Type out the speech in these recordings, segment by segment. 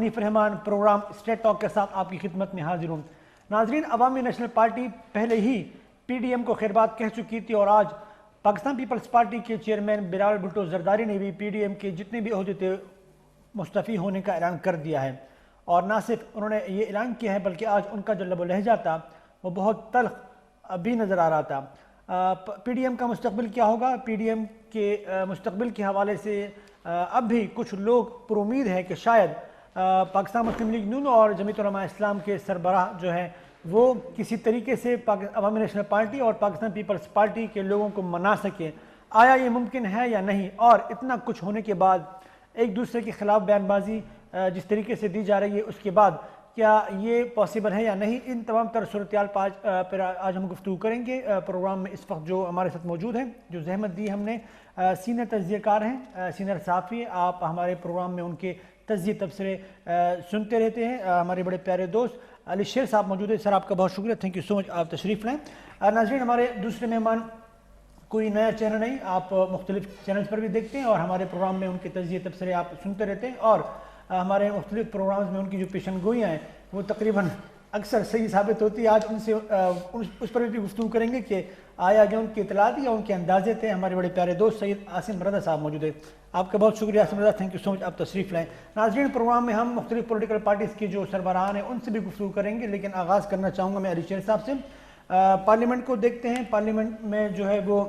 حنیف رحمان programme state talk کے ساتھ آپ کی خدمت میں حاضر ہوں۔ ناظرین، عوامی نیشنل پارٹی پہلے ہی پی ڈی ایم کو خیربات کہہ چکی تھی اور آج پاکستان پیپلز پارٹی کے چیئرمین بلال بھٹو زرداری نے بھی پی ڈی ایم کے جتنے بھی عہدے تھے مستعفی ہونے کا اعلان کر دیا ہے، اور نہ صرف انہوں نے یہ اعلان کیا ہے بلکہ آج ان کا جو لب و لہجہ تھا وہ بہت تلخ بھی نظر آ رہا تھا۔ پی ڈی ایم کا مستقبل کیا ہوگا؟ پی ڈی ایم کے مستقبل کے حوالے سے اب بھی کچھ لوگ پر امید ہے کہ شاید پاکستان مسلم لیگ نون اور جمعیت علماء اسلام کے سربراہ جو ہیں وہ کسی طریقے سے عوامی نیشنل پارٹی اور پاکستان پیپلز پارٹی کے لوگوں کو منا سکیں۔ آیا یہ ممکن ہے یا نہیں؟ اور اتنا کچھ ہونے کے بعد ایک دوسرے کے خلاف بیان بازی جس طریقے سے دی جا رہی ہے، اس کے بعد کیا یہ پاسبل ہے یا نہیں؟ ان تمام تر صورتحال پر آج ہم گفتگو کریں گے۔ پروگرام میں اس وقت جو ہمارے ساتھ موجود ہیں، جو زحمت دی ہم نے، سینئر تجزیہ کار ہیں، سینئر صحافی، آپ ہمارے پروگرام میں ان کے تجزیے تبصرے سنتے رہتے ہیں، ہمارے بڑے پیارے دوست علی شیر صاحب موجود ہیں۔ سر، آپ کا بہت شکریہ، تھینک یو سو مچ، آپ تشریف لائیں۔ ناظرین، ہمارے دوسرے مہمان کوئی نیا چینل نہیں، آپ مختلف چینلز پر بھی دیکھتے ہیں اور ہمارے پروگرام میں ان کے تجزیے تبصرے آپ سنتے رہتے ہیں، اور ہمارے مختلف پروگرامز میں ان کی جو پیشن گوئیاں ہیں وہ تقریباً اکثر صحیح ثابت ہوتی ہے۔ آج ان سے اس پر بھی گفتگو کریں گے کہ آیا جو ان کی اطلاعات یا ان کے اندازے تھے۔ ہمارے بڑے پیارے دوست سید عاصم رضا صاحب موجود ہیں، آپ کا بہت شکریہ عاصم رضا، تھینک یو سو مچ، آپ تشریف لائیں۔ ناظرین، پروگرام میں ہم مختلف پولیٹیکل پارٹیز کی جو سربراہان ہیں ان سے بھی گفتگو کریں گے، لیکن آغاز کرنا چاہوں گا میں علی شیر صاحب سے۔ پارلیمنٹ کو دیکھتے ہیں، پارلیمنٹ میں جو ہے وہ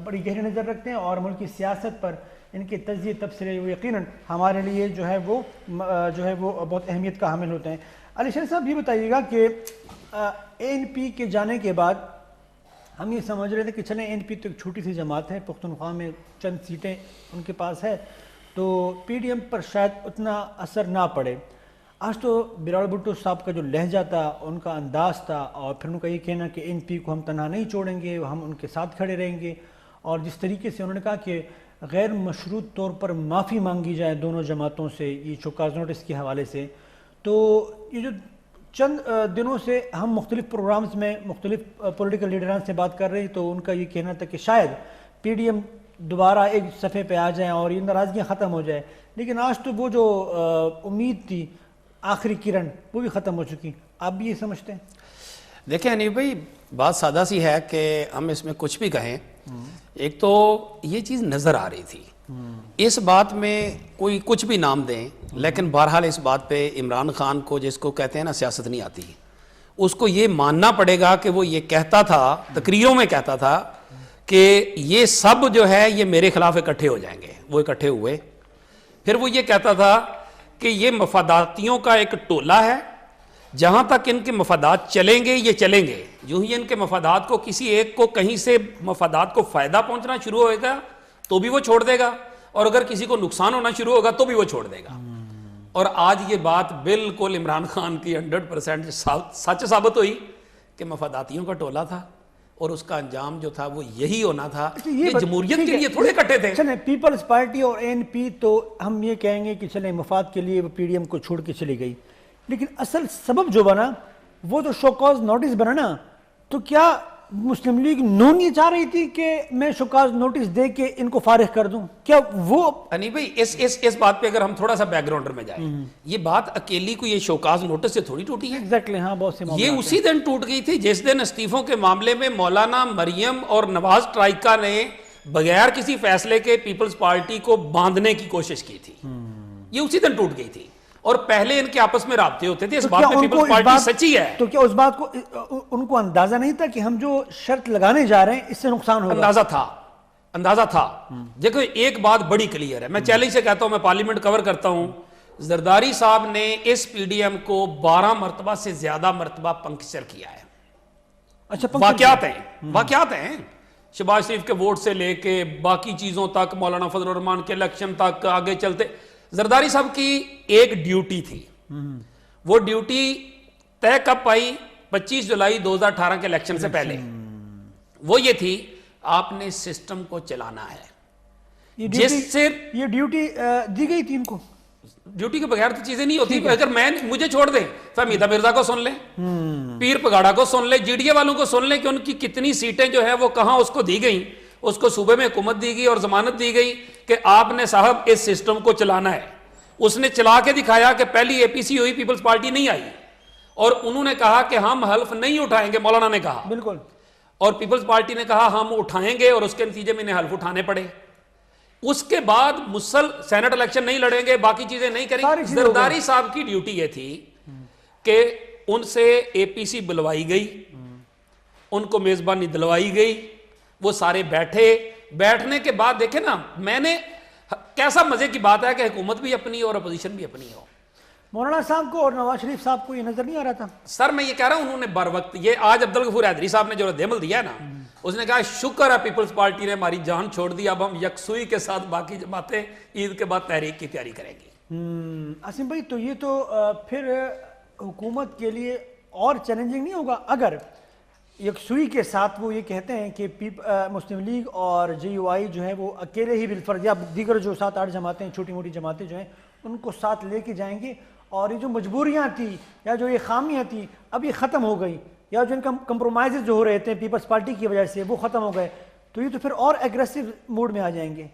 بڑی گہری نظر رکھتے ہیں اور ملکی سیاست پر ان کے تجزیے تبصرے وہ یقیناً ہمارے لیے جو ہے وہ بہت اہمیت کا حامل ہوتے ہیں۔ علی شیر صاحب، یہ بتائیے گا کہ اے این پی کے جانے کے بعد ہم یہ سمجھ رہے تھے کہ چلیں اے این پی تو ایک چھوٹی سی جماعت ہے، پختونخوا میں چند سیٹیں ان کے پاس ہے تو پی ڈی ایم پر شاید اتنا اثر نہ پڑے۔ آج تو بلال بھٹو صاحب کا جو لہجہ تھا، ان کا انداز تھا، اور پھر ان کا یہ کہنا کہ اے این پی کو ہم تنہا نہیں چھوڑیں گے، ہم ان کے ساتھ کھڑے رہیں گے، اور جس طریقے سے انہوں نے کہا کہ غیر مشروط طور پر معافی مانگی جائے دونوں جماعتوں سے یہ شوکاز نوٹس کے حوالے سے، تو یہ جو چند دنوں سے ہم مختلف پروگرامز میں مختلف پولیٹیکل لیڈران سے بات کر رہے ہیں تو ان کا یہ کہنا تھا کہ شاید پی ڈی ایم دوبارہ ایک صفحے پہ آ جائیں اور یہ ناراضگیاں ختم ہو جائیں، لیکن آج تو وہ جو امید تھی آخری کرن وہ بھی ختم ہو چکی۔ آپ بھی یہ سمجھتے ہیں؟ دیکھیں انیب بھائی، بات سادہ سی ہے کہ ہم اس میں کچھ بھی کہیں، ایک تو یہ چیز نظر آ رہی تھی، اس بات میں کوئی کچھ بھی نام دیں، لیکن بہرحال اس بات پہ عمران خان کو، جس کو کہتے ہیں نا سیاست نہیں آتی، اس کو یہ ماننا پڑے گا کہ وہ یہ کہتا تھا، تقریروں میں کہتا تھا کہ یہ سب جو ہے یہ میرے خلاف اکٹھے ہو جائیں گے۔ وہ اکٹھے ہوئے، پھر وہ یہ کہتا تھا کہ یہ مفاداتیوں کا ایک ٹولہ ہے، جہاں تک ان کے مفادات چلیں گے یہ چلیں گے، جو ہی ان کے مفادات کو کسی ایک کو کہیں سے مفادات کو فائدہ پہنچنا شروع ہوئے گا تو بھی وہ چھوڑ دے گا، اور اگر کسی کو نقصان ہونا شروع ہوگا تو بھی وہ چھوڑ دے گا۔ اور آج یہ بات بالکل عمران خان کی 100% سچ ثابت ہوئی کہ مفاداتیوں کا ٹولہ تھا، اور اس کا انجام جو تھا وہ یہی ہونا تھا۔ یہ جمہوریت کے لیے تھوڑے کٹے تھے۔ چلیں، پیپلز پارٹی اور اے این پی تو ہم یہ کہیں گے کہ چلیں مفاد کے لیے وہ پی ڈی ایم کو چھوڑ کے چلی گئی، لیکن اصل سبب جو بنا وہ تو شوکاز نوٹس بنا نا۔ تو کیا مسلم لیگ نون یہ چاہ رہی تھی کہ میں شوکاز نوٹس دے کے ان کو فارغ کر دوں؟ کیا وہ انیب بھائی اس بات پہ اگر ہم تھوڑا سا بیک گراؤنڈر میں جائیں، یہ بات اکیلی کو یہ شوکاز نوٹس سے تھوڑی ٹوٹی ہے۔ ایگزیکٹلی، ہاں، بہت سے یہ اسی دن ٹوٹ گئی تھی جس دن استعفوں کے معاملے میں مولانا مریم اور نواز ٹرائیکا نے بغیر کسی فیصلے کے پیپلز پارٹی کو باندھنے کی کوشش کی تھی۔ یہ اسی دن ٹوٹ گئی تھی، اور پہلے ان کے آپس میں رابطے ہوتے تھے۔ اس بات میں پیپلز پارٹی سچی ہے۔ تو کیا اس بات کو ان کو اندازہ نہیں تھا کہ ہم جو شرط لگانے جا رہے ہیں اس سے نقصان ہوگا؟ اندازہ تھا۔ دیکھو، ایک بات بڑی کلیئر ہے، میں چیلنج سے کہتا ہوں، میں پارلیمنٹ کور کرتا ہوں، زرداری صاحب نے اس پی ڈی ایم کو 12 مرتبہ سے زیادہ مرتبہ پنکچر کیا ہے۔ اچھا، واقعات ہیں، شہباز شریف کے ووٹ سے لے کے باقی چیزوں تک، مولانا فضل الرحمان کے الیکشن تک، آگے چلتے زرداری صاحب کی ایک ڈیوٹی تھی۔ وہ ڈیوٹی طے کب پائی؟ 25 جولائی 2018 کے الیکشن سے پہلے۔ وہ یہ تھی، آپ نے سسٹم کو چلانا ہے، جس سے یہ ڈیوٹی دی گئی تھی ان کو۔ ڈیوٹی کے بغیر تو چیزیں نہیں ہوتی۔ اگر مجھے چھوڑ دیں، فہمیدہ مرزا کو سن لیں، پیر پگاڑا کو سن لیں، جی ڈی اے والوں کو سن لیں کہ ان کی کتنی سیٹیں جو ہے وہ کہاں اس کو دی گئیں۔ اس کو صوبے میں حکومت دی گئی اور ضمانت دی گئی کہ آپ نے صاحب اس سسٹم کو چلانا ہے۔ اس نے چلا کے دکھایا کہ پہلی اے پی سی ہوئی پیپلز پارٹی نہیں آئی اور انہوں نے کہا کہ ہم حلف نہیں اٹھائیں گے, مولانا نے کہا بالکل, اور پیپلز پارٹی نے کہا ہم اٹھائیں گے اور اس کے نتیجے میں انہیں حلف اٹھانے پڑے. اس کے بعد سینٹ الیکشن نہیں لڑیں گے, باقی چیزیں نہیں کریں گے. زرداری صاحب کی ڈیوٹی یہ تھی کہ ان سے اے پی سی بلوائی گئی, ان کو میزبانی دلوائی گئی, وہ سارے بیٹھے. بیٹھنے کے بعد دیکھیں نا, میں نے کیسا مزے کی بات ہے کہ حکومت بھی اپنی اور اپوزیشن بھی اپنی ہو. مولانا صاحب کو اور نواز شریف صاحب کو یہ نظر نہیں آ رہا تھا؟ سر میں یہ کہہ رہا ہوں, انہوں نے بر وقت, یہ آج عبدالغفور حیدری صاحب نے جو رد عمل دیا ہے نا, اس نے کہا شکر ہے پیپلز پارٹی نے ہماری جان چھوڑ دی, اب ہم یکسوئی کے ساتھ باقی جماعتیں عید کے بعد تحریک کی تیاری کریں گی. عاصم بھائی, تو یہ تو پھر حکومت کے لیے اور چیلنجنگ نہیں ہوگا اگر یکسوئی کے ساتھ وہ یہ کہتے ہیں کہ مسلم لیگ اور جے یو آئی جو ہے وہ اکیلے ہی بالفرض یا دیگر جو 7-8 جماعتیں چھوٹی موٹی جماعتیں جو ہیں ان کو ساتھ لے کے جائیں گے, اور یہ جو مجبوریاں تھیں یا جو یہ خامیاں تھیں اب یہ ختم ہو گئی, یا جو ان کا کمپرومائزز جو ہو رہے تھے پیپلز پارٹی کی وجہ سے وہ ختم ہو گئے, تو یہ تو پھر اور ایگریسو موڈ میں آ جائیں گے.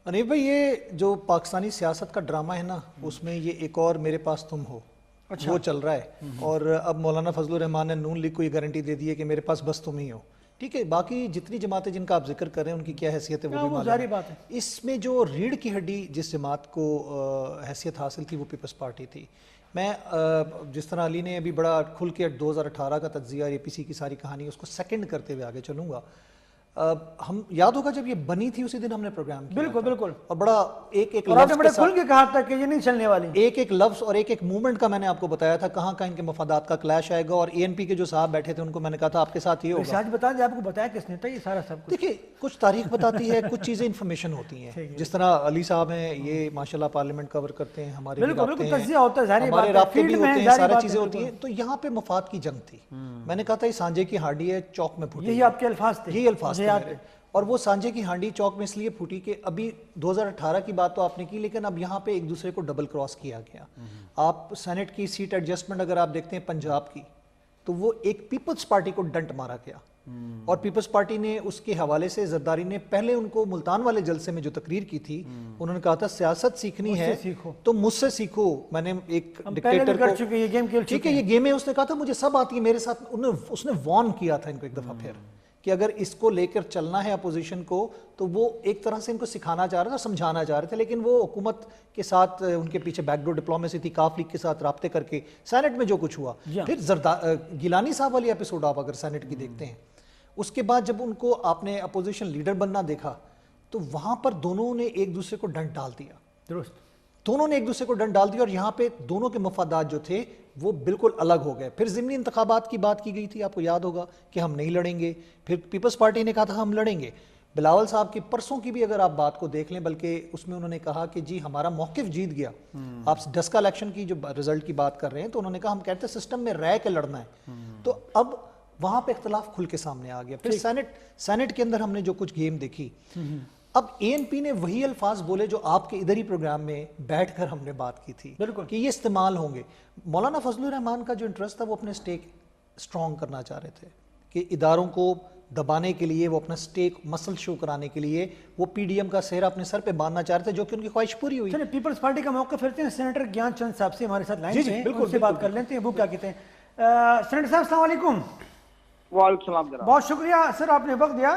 انیف بھائی, یہ جو پاکستانی سیاست کا ڈرامہ ہے نا, اس میں یہ ایک اور میرے پاس تم ہو وہ چل رہا ہے, اور اب مولانا فضل الرحمان نے نون لیگ کو یہ گارنٹی دے دی ہے کہ میرے پاس بس تم ہی ہو. ٹھیک ہے, باقی جتنی جماعتیں جن کا آپ ذکر کر رہے ہیں ان کی کیا حیثیت ہے وہ بھی معلوم ہے. بات ہے. اس میں جو ریڑھ کی ہڈی جس جماعت کو حیثیت حاصل تھی وہ پیپلز پارٹی تھی. میں جس طرح علی نے ابھی بڑا کھل کے 2018 کا تجزیہ اے پی سی کی ساری کہانی اس کو سیکنڈ کرتے ہوئے آگے چلوں گا. ہم یاد ہوگا جب یہ بنی تھی اسی دن ہم نے پروگرام کیا, بالکل بالکل, اور بڑا ایک ایک لفظ بڑے کھل کے کہا تھا کہ یہ نہیں چلنے والی, ایک ایک لفظ اور ایک ایک موومنٹ کا میں نے آپ کو بتایا تھا کہاں کہاں ان کے مفادات کا کلیش آئے گا, اور اے این پی کے جو صاحب بیٹھے تھے ان کو میں نے کہا تھا آپ کے ساتھ یہ ہوگا. آج بتا دیں آپ کو بتایا کس نے تھا یہ سارا سب کچھ؟ دیکھیے, کچھ تاریخ بتاتی ہے, کچھ چیزیں انفارمیشن ہوتی ہیں, جس طرح علی صاحب ہیں یہ ماشاءاللہ پارلیمنٹ کور کرتے ہیں, ہمارے ہمارے رابطے بھی ہوتے ہیں, ساری چیزیں ہوتی ہیں. تو یہاں پہ مفاد کی جنگ تھی. میں نے کہا تھا یہ سانجے کی ہانڈی ہے چوک میں پھوٹی, یہی آپ کے الفاظ تھے, یہی الفاظ تھے. اور وہ سانجے کی ہانڈی چوک میں اس لیے پھوٹی کہ ابھی 2018 کی بات تو آپ نے کی, لیکن اب یہاں پہ ایک دوسرے کو ڈبل کراس کیا گیا. آپ سینٹ کی سیٹ ایڈجسٹمنٹ اگر آپ دیکھتے ہیں پنجاب کی, تو وہ ایک پیپلز پارٹی کو ڈنٹ مارا گیا, اور پیپلز پارٹی نے اس کے حوالے سے زرداری نے پہلے ان کو ملتان والے جلسے میں جو تقریر کی تھی, انہوں نے کہا تھا سیاست سیکھنی ہے تو مجھ سے سیکھو. میں نے ایک ڈکٹیٹر کو, ٹھیک ہے یہ گیم ہے, اس نے کہا تھا مجھے سب آتی ہے میرے ساتھ. اس نے وارن کیا تھا ان کو ایک دفعہ پھر کہ اگر اس کو لے کر چلنا ہے اپوزیشن کو, تو وہ ایک طرح سے ان کو سکھانا چاہ رہا تھا, سمجھانا چاہ رہے تھے, لیکن وہ حکومت کے ساتھ ان کے پیچھے بیک ڈور ڈپلومیسی تھی, کاف لیگ کے ساتھ رابطے کر کے سینٹ میں جو کچھ ہوا. پھر گیلانی صاحب والی ایپیسوڈ آپ اگر سینٹ کی دیکھتے ہیں, اس کے بعد جب ان کو آپ نے اپوزیشن لیڈر بننا دیکھا تو وہاں پر دونوں نے ایک دوسرے کو ڈنٹ ڈال دیا. درست, دونوں نے ایک دوسرے کو ڈنٹ ڈال دیا, اور یہاں پہ دونوں کے مفادات جو تھے وہ بالکل الگ ہو گئے. پھر ضمنی انتخابات کی بات کی گئی تھی, آپ کو یاد ہوگا کہ ہم نہیں لڑیں گے. پھر پیپلز پارٹی نے کہا تھا ہم لڑیں گے. بلاول صاحب کی پرسوں کی بھی اگر آپ بات کو دیکھ لیں, بلکہ اس میں انہوں نے کہا کہ جی ہمارا موقف جیت گیا. آپ ڈسکا الیکشن کی جو رزلٹ کی بات کر رہے ہیں, تو انہوں نے کہا ہم کہتے ہیں سسٹم میں رہ کے لڑنا ہے. تو اب وہاں پہ اختلاف کھل کے سامنے آ گیا. پھر سینٹ کے اندر ہم نے جو کچھ گیم دیکھی, اب اے این پی نے وہی الفاظ بولے جو آپ کے ادھر ہی پروگرام میں بیٹھ کر ہم نے بات کی تھی کہ یہ استعمال ہوں گے. مولانا فضل الرحمان کا جو انٹرسٹ تھا وہ اپنے سٹیک سٹرونگ کرنا چاہ رہے تھے, کہ اداروں کو دبانے کے لیے, وہ اپنا سٹیک مسل شو کرانے کے لیے وہ پی ڈی ایم کا سہرا اپنے سر پہ باندھنا چاہ رہے تھے, جو کہ ان کی خواہش پوری ہوئی. چلیں پیپلز پارٹی کا موقع پھرتے ہیں سینیٹر گیان چند صاحب سے, ہمارے ساتھ لائن پہ ہیں, ان سے بات کر لیتے ہیں. وہ کیا کہتے ہیں؟ سینیٹر صاحب السلام علیکم. وعلیکم السلام جناب. بہت شکریہ سر, آپ نے وقت دیا.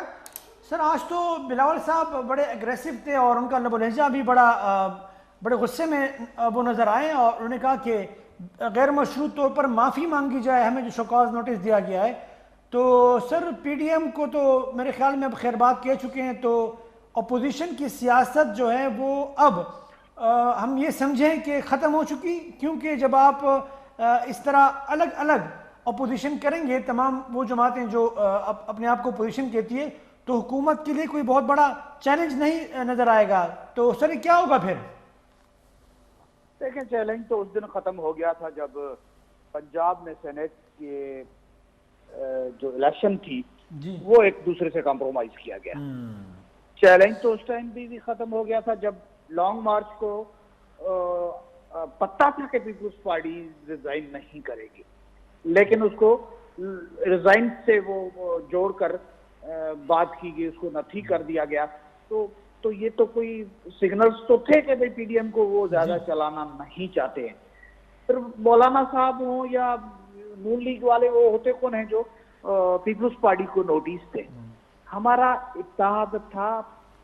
سر آج تو بلاول صاحب بڑے اگریسو تھے, اور ان کا لب و لہجہ بھی بڑے غصے میں وہ نظر آئے, اور انہوں نے کہا کہ غیر مشروط طور پر معافی مانگی جائے, ہمیں جو شوکاز نوٹس دیا گیا ہے. تو سر پی ڈی ایم کو تو میرے خیال میں اب خیر بات کہہ چکے ہیں, تو اپوزیشن کی سیاست جو ہے وہ اب ہم یہ سمجھیں کہ ختم ہو چکی, کیونکہ جب آپ اس طرح الگ الگ اپوزیشن کریں گے, تمام وہ جماعتیں جو اپنے آپ کو اپوزیشن کہتی ہے, تو حکومت کے لیے کوئی بہت بڑا چیلنج نہیں نظر آئے گا. تو سر کیا ہوگا پھر؟ دیکھیں, چیلنج تو اس دن ختم ہو گیا تھا جب پنجاب میں سینیٹ کے جو الیکشن تھی وہ ایک دوسرے سے کمپرومائز کیا گیا. چیلنج تو اس ٹائم بھی ختم ہو گیا تھا جب لانگ مارچ کو پتہ تھا کہ پیپلز پارٹی ریزائن نہیں کرے گی, لیکن اس کو ریزائن سے وہ جوڑ کر بات کی گئی, اس کو نفی کر دیا گیا. تو تو یہ تو کوئی سگنلز تو تھے کہ بھئی پی ڈی ایم کو وہ زیادہ چلانا نہیں چاہتے ہیں. پھر مولانا صاحب ہوں یا نون لیگ والے وہ ہوتے کون ہیں جو پیپلز پارٹی کو نوٹس تھے. ہمارا اتحاد تھا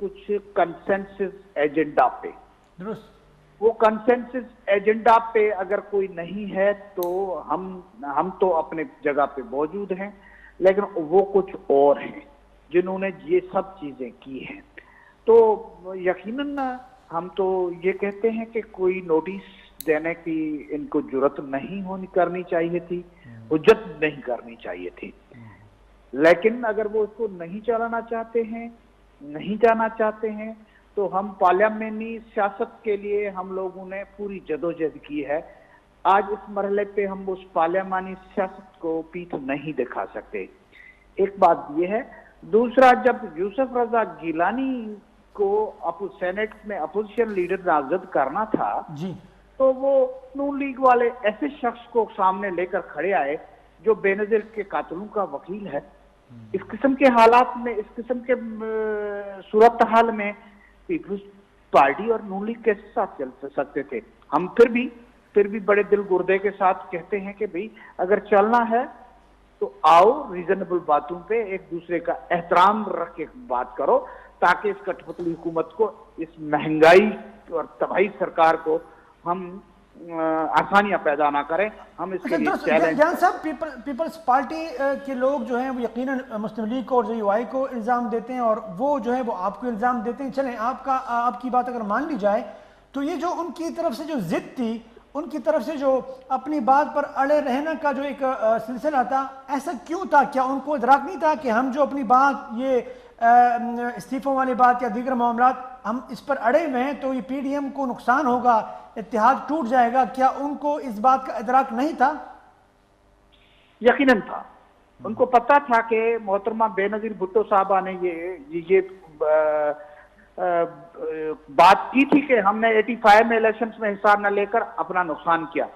کچھ کنسنسس ایجنڈا پہ. درست. وہ کنسنسس ایجنڈا پہ اگر کوئی نہیں ہے تو ہم تو اپنے جگہ پہ موجود ہیں, لیکن وہ کچھ اور ہیں جنہوں نے یہ سب چیزیں کی ہیں. تو یقیناً ہم تو یہ کہتے ہیں کہ کوئی نوٹس دینے کی ان کو جرت نہیں کرنی چاہیے تھی, حجت نہیں کرنی چاہیے تھی. لیکن اگر وہ اس کو نہیں چلانا چاہتے ہیں, نہیں جانا چاہتے ہیں, تو ہم پارلیمانی سیاست کے لیے ہم لوگوں نے پوری جدوجہد کی ہے. آج اس مرحلے پہ ہم اس پارلیمانی سیاست کو پیٹھ نہیں دکھا سکتے. ایک بات یہ ہے. دوسرا, جب یوسف رضا گیلانی کو سینٹ میں اپوزیشن لیڈر نامزد کرنا تھا جی, تو وہ نون لیگ والے ایسے شخص کو سامنے لے کر کھڑے آئے جو بے نظیر کے قاتلوں کا وکیل ہے. اس قسم کے حالات میں, اس قسم کے صورتحال میں پیپلز پارٹی اور نون لیگ کیسے ساتھ چل سکتے تھے؟ ہم پھر بھی بڑے دل گردے کے ساتھ کہتے ہیں کہ بھئی اگر چلنا ہے تو آؤ, ریزنیبل باتوں پہ ایک دوسرے کا احترام رکھ کے بات کرو, تاکہ اس کٹ پتلی حکومت کو, اس مہنگائی اور تباہی سرکار کو ہم آسانیاں پیدا نہ کریں. ہم اس کے لیے چیلنج. جان صاحب, پیپلز پارٹی کے لوگ جو ہیں وہ یقیناً مسلم لیگ کو اور جے یو آئی کو الزام دیتے ہیں, اور وہ جو ہے وہ آپ کو الزام دیتے ہیں. چلیں آپ کی بات اگر مان لی جائے تو یہ جو ان کی طرف سے جو ضد تھی, ان کی طرف سے جو اپنی بات پر اڑے رہنا کا جو ایک سلسلہ تھا, ایسا کیوں تھا؟ کیا ان کو ادراک نہیں تھا کہ ہم جو اپنی بات یہ استعفوں والی بات یا دیگر معاملات ہم اس پر اڑے ہوئے ہیں تو یہ پی ڈی ایم کو نقصان ہوگا, اتحاد ٹوٹ جائے گا؟ کیا ان کو اس بات کا ادراک نہیں تھا؟ یقیناً تھا. ان کو پتا تھا کہ محترمہ بے نظیر بھٹو صاحبہ نے یہ بات کی تھی کہ ہم نے 85 میں الیکشنز میں حصہ نہ لے کر اپنا نقصان کیا.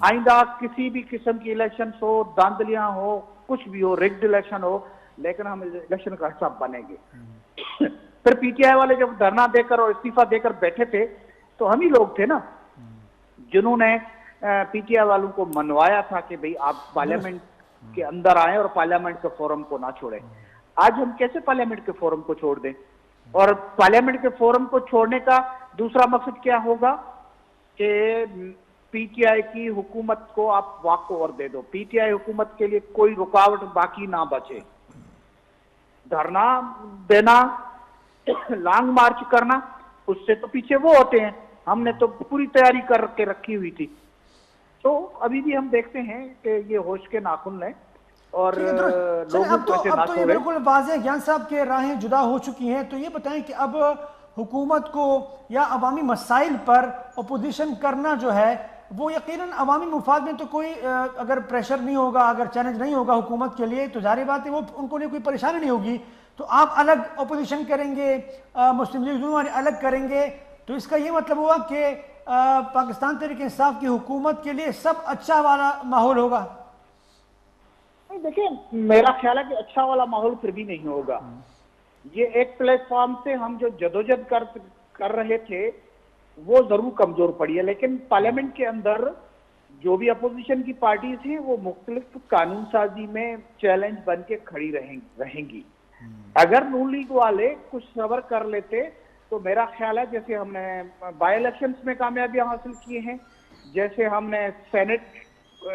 آئندہ کسی بھی قسم کی الیکشنز ہو, داندلیاں ہو, کچھ بھی ہو, ریگڈ الیکشن ہو, لیکن ہم الیکشن کا حصہ بنیں گے. پھر پی ٹی آئی والے جب دھرنا دے کر اور استعفیٰ دے کر بیٹھے تھے تو ہم ہی لوگ تھے نا جنہوں نے پی ٹی آئی والوں کو منوایا تھا کہ بھئی آپ پارلیمنٹ کے اندر آئیں اور پارلیمنٹ کے فورم کو نہ چھوڑیں. آج ہم کیسے پارلیمنٹ کے فورم کو چھوڑ دیں؟ اور پارلیمنٹ کے فورم کو چھوڑنے کا دوسرا مقصد کیا ہوگا کہ پی ٹی آئی کی حکومت کو آپ واک اوور دے دو, پی ٹی آئی حکومت کے لیے کوئی رکاوٹ باقی نہ بچے. دھرنا دینا, لانگ مارچ کرنا, اس سے تو پیچھے وہ ہوتے ہیں. ہم نے تو پوری تیاری کر کے رکھی ہوئی تھی. تو ابھی بھی ہم دیکھتے ہیں کہ یہ ہوش کے ناخن لیں اور لوگوں کو ایسے نہ اب تو یہ بالکل واضح گیان صاحب کے راہیں جدا ہو چکی ہیں. تو یہ بتائیں کہ اب حکومت کو یا عوامی مسائل پر اپوزیشن کرنا جو ہے وہ یقیناً عوامی مفاد میں تو کوئی اگر پریشر نہیں ہوگا, اگر چیلنج نہیں ہوگا حکومت کے لیے, تو ظاہر بات ہے وہ ان کو کوئی پریشانی نہیں ہوگی. تو آپ الگ اپوزیشن کریں گے, مسلم لیگ والے الگ کریں گے, تو اس کا یہ مطلب ہوا کہ پاکستان تحریک انصاف کی حکومت کے لیے سب اچھا والا ماحول ہوگا. دیکھیں, میرا خیال ہے کہ اچھا والا ماحول پھر بھی نہیں ہوگا. یہ ایک پلیٹ فارم سے ہم جو جدوجہد کر رہے تھے وہ ضرور کمزور پڑی ہے, لیکن پارلیمنٹ کے اندر جو بھی اپوزیشن کی پارٹیز ہیں وہ مختلف قانون سازی میں چیلنج بن کے کھڑی رہیں گی. اگر نون لیگ والے کچھ صبر کر لیتے تو میرا خیال ہے جیسے ہم نے بائی الیکشنز میں کامیابیاں حاصل کیے ہیں, جیسے ہم نے سینٹ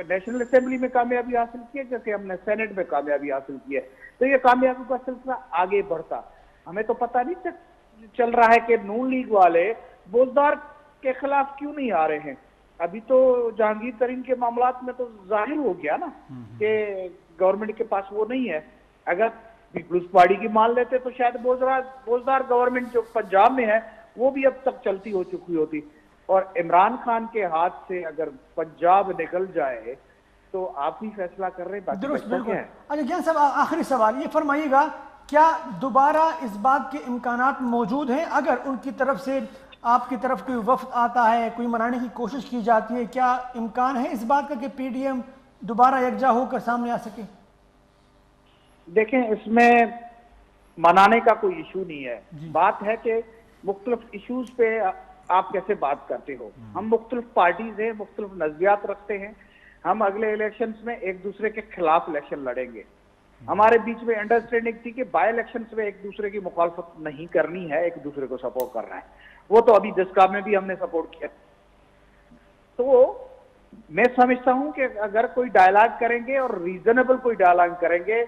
نیشنل اسمبلی میں کامیابی حاصل کی ہے, جیسے ہم نے سینٹ میں کامیابی حاصل کی ہے, تو یہ کامیابی کا سلسلہ آگے بڑھتا. ہمیں تو پتہ نہیں چل رہا ہے کہ نون لیگ والے بوزدار کے خلاف کیوں نہیں آ رہے ہیں. ابھی تو جہانگیر ترین کے معاملات میں تو ظاہر ہو گیا نا کہ گورنمنٹ کے پاس وہ نہیں ہے. اگر پیپلز پارٹی کی مان لیتے تو شاید بوزدار گورنمنٹ جو پنجاب میں ہے وہ بھی اب تک چلتی ہو چکی ہوتی. اور عمران خان کے ہاتھ سے اگر پنجاب نکل جائے تو آپ ہی فیصلہ کر رہے ہیں. درست, بالکل. اچھا جان صاحب, آخری سوال یہ فرمائیے گا, کیا دوبارہ اس بات کے امکانات موجود ہیں اگر ان کی طرف سے آپ کی طرف کوئی وفد آتا ہے, کوئی منانے کی کوشش کی جاتی ہے, کیا امکان ہے اس بات کا کہ پی ڈی ایم دوبارہ یکجا ہو کر سامنے آ سکے؟ دیکھیں, اس میں منانے کا کوئی ایشو نہیں ہے. بات ہے کہ مختلف ایشوز پہ آپ کیسے بات کرتے ہو. ہم مختلف پارٹیز ہیں, مختلف نظریات رکھتے ہیں. ہم اگلے الیکشنز میں ایک دوسرے کے خلاف الیکشن لڑیں گے. ہمارے بیچ میں انڈرسٹینڈنگ تھی کہ بائی الیکشنز میں ایک دوسرے کی مخالفت نہیں کرنی ہے, ایک دوسرے کو سپورٹ کرنا ہے. وہ تو ابھی دسکا میں بھی ہم نے سپورٹ کیا. تو میں سمجھتا ہوں کہ اگر کوئی ڈائلاگ کریں گے اور ریزنیبل کوئی ڈائلاگ کریں گے,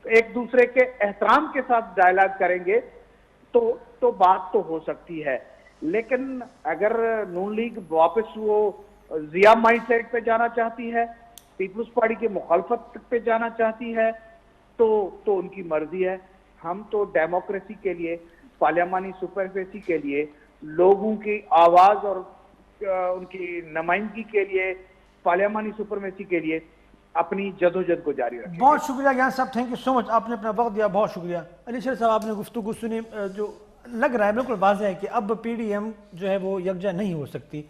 ایک دوسرے کے احترام کے ساتھ ڈائلاگ کریں گے تو بات تو ہو سکتی ہے. لیکن اگر نون لیگ واپس وہ ضیاء مائنڈ سیٹ پہ جانا چاہتی ہے, پیپلز پارٹی کے مخالفت پہ جانا چاہتی ہے, تو ان کی مرضی ہے. ہم تو ڈیموکریسی کے لیے, پارلیمانی سپریمیسی کے لیے, لوگوں کی آواز اور ان کی نمائندگی کے لیے, پارلیمانی سپریمیسی کے لیے اپنی جدوجہد کو جاری رکھیں. بہت شکریہ گیان صاحب, تھینک یو سو مچ, آپ نے اپنا وقت دیا, بہت شکریہ. علی شیر صاحب, آپ نے گفتگو سنی, جو لگ رہا ہے بالکل واضح ہے کہ اب پی ڈی ایم جو ہے وہ یکجا نہیں ہو سکتی.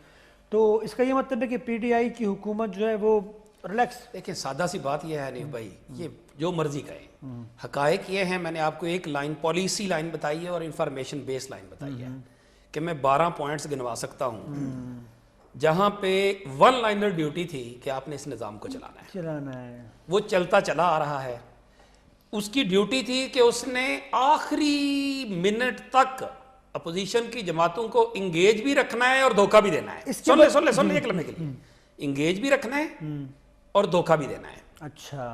تو اس کا یہ مطلب ہے کہ پی ٹی آئی کی حکومت جو ہے وہ ریلیکس. دیکھیں سادہ سی بات یہ ہے حنیف بھائی, یہ جو مرضی کہیں, حقائق یہ ہیں, میں نے آپ کو ایک لائن پالیسی لائن بتائی ہے اور انفارمیشن بیس لائن بتائی ہے کہ میں 12 پوائنٹس گنوا سکتا ہوں جہاں پہ ون لائنر ڈیوٹی تھی کہ آپ نے اس نظام کو چلانا ہے. وہ چلتا چلا آ رہا ہے. اس کی ڈیوٹی تھی کہ اس نے آخری منٹ تک اپوزیشن کی جماعتوں کو انگیج بھی رکھنا ہے اور دھوکہ بھی دینا ہے. سن لے ایک لمحے کے لیے, انگیج بھی رکھنا ہے اور دھوکہ بھی دینا ہے. اچھا,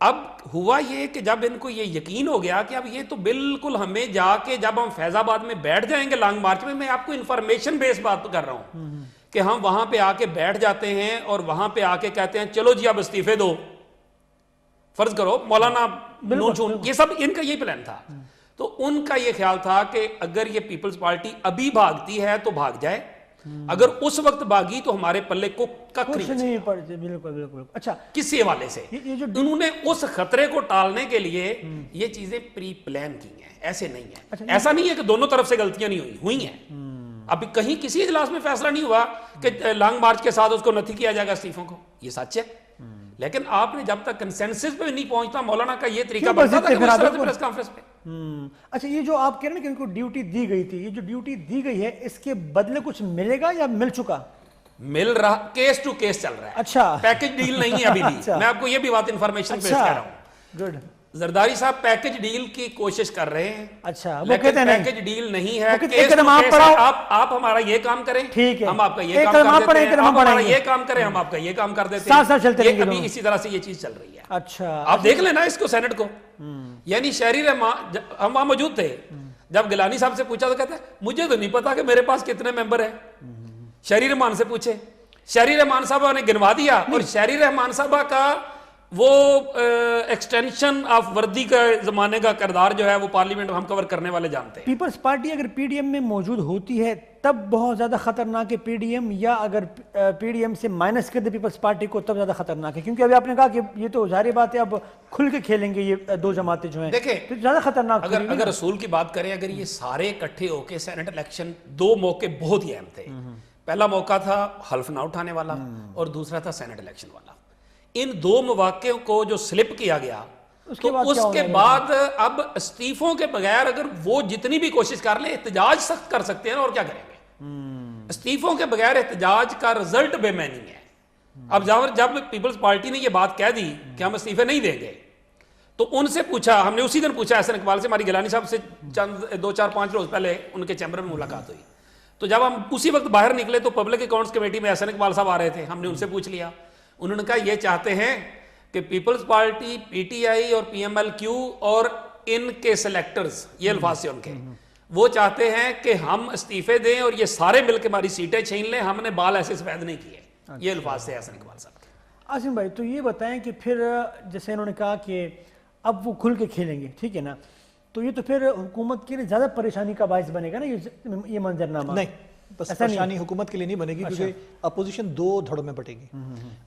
اب ہوا یہ کہ جب ان کو یہ یقین ہو گیا کہ اب یہ تو بالکل ہمیں جا کے جب ہم فیض آباد میں بیٹھ جائیں گے لانگ مارچ میں آپ کو انفارمیشن بیس بات کر رہا ہوں کہ ہم وہاں پہ آ کے بیٹھ جاتے ہیں اور وہاں پہ آ کے کہتے ہیں چلو جی اب استعفے دو, فرض کرو مولانا نون چون, یہ سب ان کا یہی پلان تھا. تو ان کا یہ خیال تھا کہ اگر یہ پیپلز پارٹی ابھی بھاگتی ہے تو بھاگ جائے, اگر اس وقت بھاگی تو ہمارے پلے کو ککھ نہیں پڑے. بالکل. اچھا, کسی حوالے سے انہوں نے اس خطرے کو ٹالنے کے لیے یہ چیزیں پری پلان کی ہیں, ایسے نہیں ہے. ایسا نہیں ہے کہ دونوں طرف سے غلطیاں نہیں ہوئی ہیں. ابھی کہیں کسی اجلاس میں فیصلہ نہیں ہوا کہ لانگ مارچ کے ساتھ اس کو نتھی کیا جائے گا استعفوں کو, یہ سچ ہے. لیکن آپ نے جب تک کنسنسس پہ نہیں پہنچتا, مولانا کا یہ طریقہ بنتا تھا کہ وہ اس طرح سے پریس کانفرنس پہ. اچھا, یہ جو آپ کہہ رہے ہیں کہ ان کو ڈیوٹی دی گئی تھی, یہ جو ڈیوٹی دی گئی ہے اس کے بدلے کچھ ملے گا یا مل چکا؟ مل رہا, کیس ٹو کیس چل رہا ہے. اچھا, پیکج ڈیل نہیں ہے ابھی بھی. میں آپ کو یہ بھی بات انفارمیشن پہ کہہ رہا ہوں. گڈ. زرداری صاحب پیکج ڈیل کی کوشش کر رہے ہیں. اچھا, وہ لیکن کہتے ہیں پیکج ڈیل نہیں ہے. آپ ہمارا یہ کام کریں, ہم آپ کا یہ کام کر دیتے ہیں. آپ ہمارا یہ کام کریں, ہم آپ کا یہ کام کر دیتے ہیں. یہ کبھی اسی طرح سے یہ چیز چل رہی ہے. اچھا, آپ دیکھ لینا اس کو, سینٹ کو. یعنی شہری رحمان, ہم وہاں موجود تھے جب گیلانی صاحب سے پوچھا تو کہتے ہیں مجھے تو نہیں پتا کہ میرے پاس کتنے ممبر ہیں. شہری رحمان سے پوچھے, شہری رحمان صاحبہ نے گنوا دیا. اور شہری رحمان صاحبہ کا وہ ایکسٹینشن آف وردی کا زمانے کا کردار جو ہے وہ پارلیمنٹ ہم کور کرنے والے جانتے ہیں. پیپلز پارٹی اگر پی ڈی ایم میں موجود ہوتی ہے تب بہت زیادہ خطرناک ہے پی ڈی ایم, یا اگر پی ڈی ایم سے مائنس کر دے پیپلز پارٹی کو تب زیادہ خطرناک ہے؟ کیونکہ ابھی آپ نے کہا کہ یہ تو ظاہر بات ہے اب کھل کے کھیلیں گے یہ دو جماعتیں جو ہیں. دیکھیں زیادہ خطرناک اگر رسول کی بات کریں, اگر یہ سارے اکٹھے ہو کے سینٹ الیکشن, دو موقع بہت ہی اہم تھے. پہلا موقع تھا حلف نہ اٹھانے والا اور دوسرا تھا سینٹ الیکشن والا. ان دو مواقعوں کو جو سلپ کیا گیا تو اس کے بعد اب استعفوں کے بغیر اگر وہ جتنی بھی کوشش کر لیں احتجاج سخت کر سکتے ہیں اور کیا کریں گے. استعفوں کے بغیر احتجاج کا رزلٹ بے معنی ہے. اب جب پیپلز پارٹی نے یہ بات کہہ دی کہ ہم استعفے نہیں دیں گے تو ان سے پوچھا, ہم نے اسی دن پوچھا احسن اقبال سے, ہماری گیلانی صاحب سے چند 2-4-5 روز پہلے ان کے چیمبر میں ملاقات ہوئی. تو جب ہم اسی وقت باہر نکلے تو پبلک اکاؤنٹس کمیٹی میں احسن اقبال صاحب آ رہے تھے. ہم نے ان سے پوچھ لیا, انہوں نے کہا یہ چاہتے ہیں کہ Peoples Party, P T I اور پی ایم ایل کیو اور ان کے سلیکٹرز, یہ الفاظ سے ان کے, وہ چاہتے ہیں کہ ہم استعفے دیں اور یہ سارے مل کے ہماری سیٹیں چھین لیں, ہم نے بال ایسے سفید نہیں کیے. یہ الفاظ سے احسن اقبال صاحب کے. عاصم بھائی, تو یہ بتائیں کہ پھر جیسے انہوں نے کہا کہ اب وہ کھل کے کھیلیں گے, ٹھیک ہے نا, تو یہ تو پھر حکومت کے لیے زیادہ پریشانی کا باعث بنے گا نا یہ منظرنامہ؟ نہیں, بس پریشانی حکومت کے لیے نہیں بنے گی کیونکہ اپوزیشن دو دھڑوں میں بٹے گی.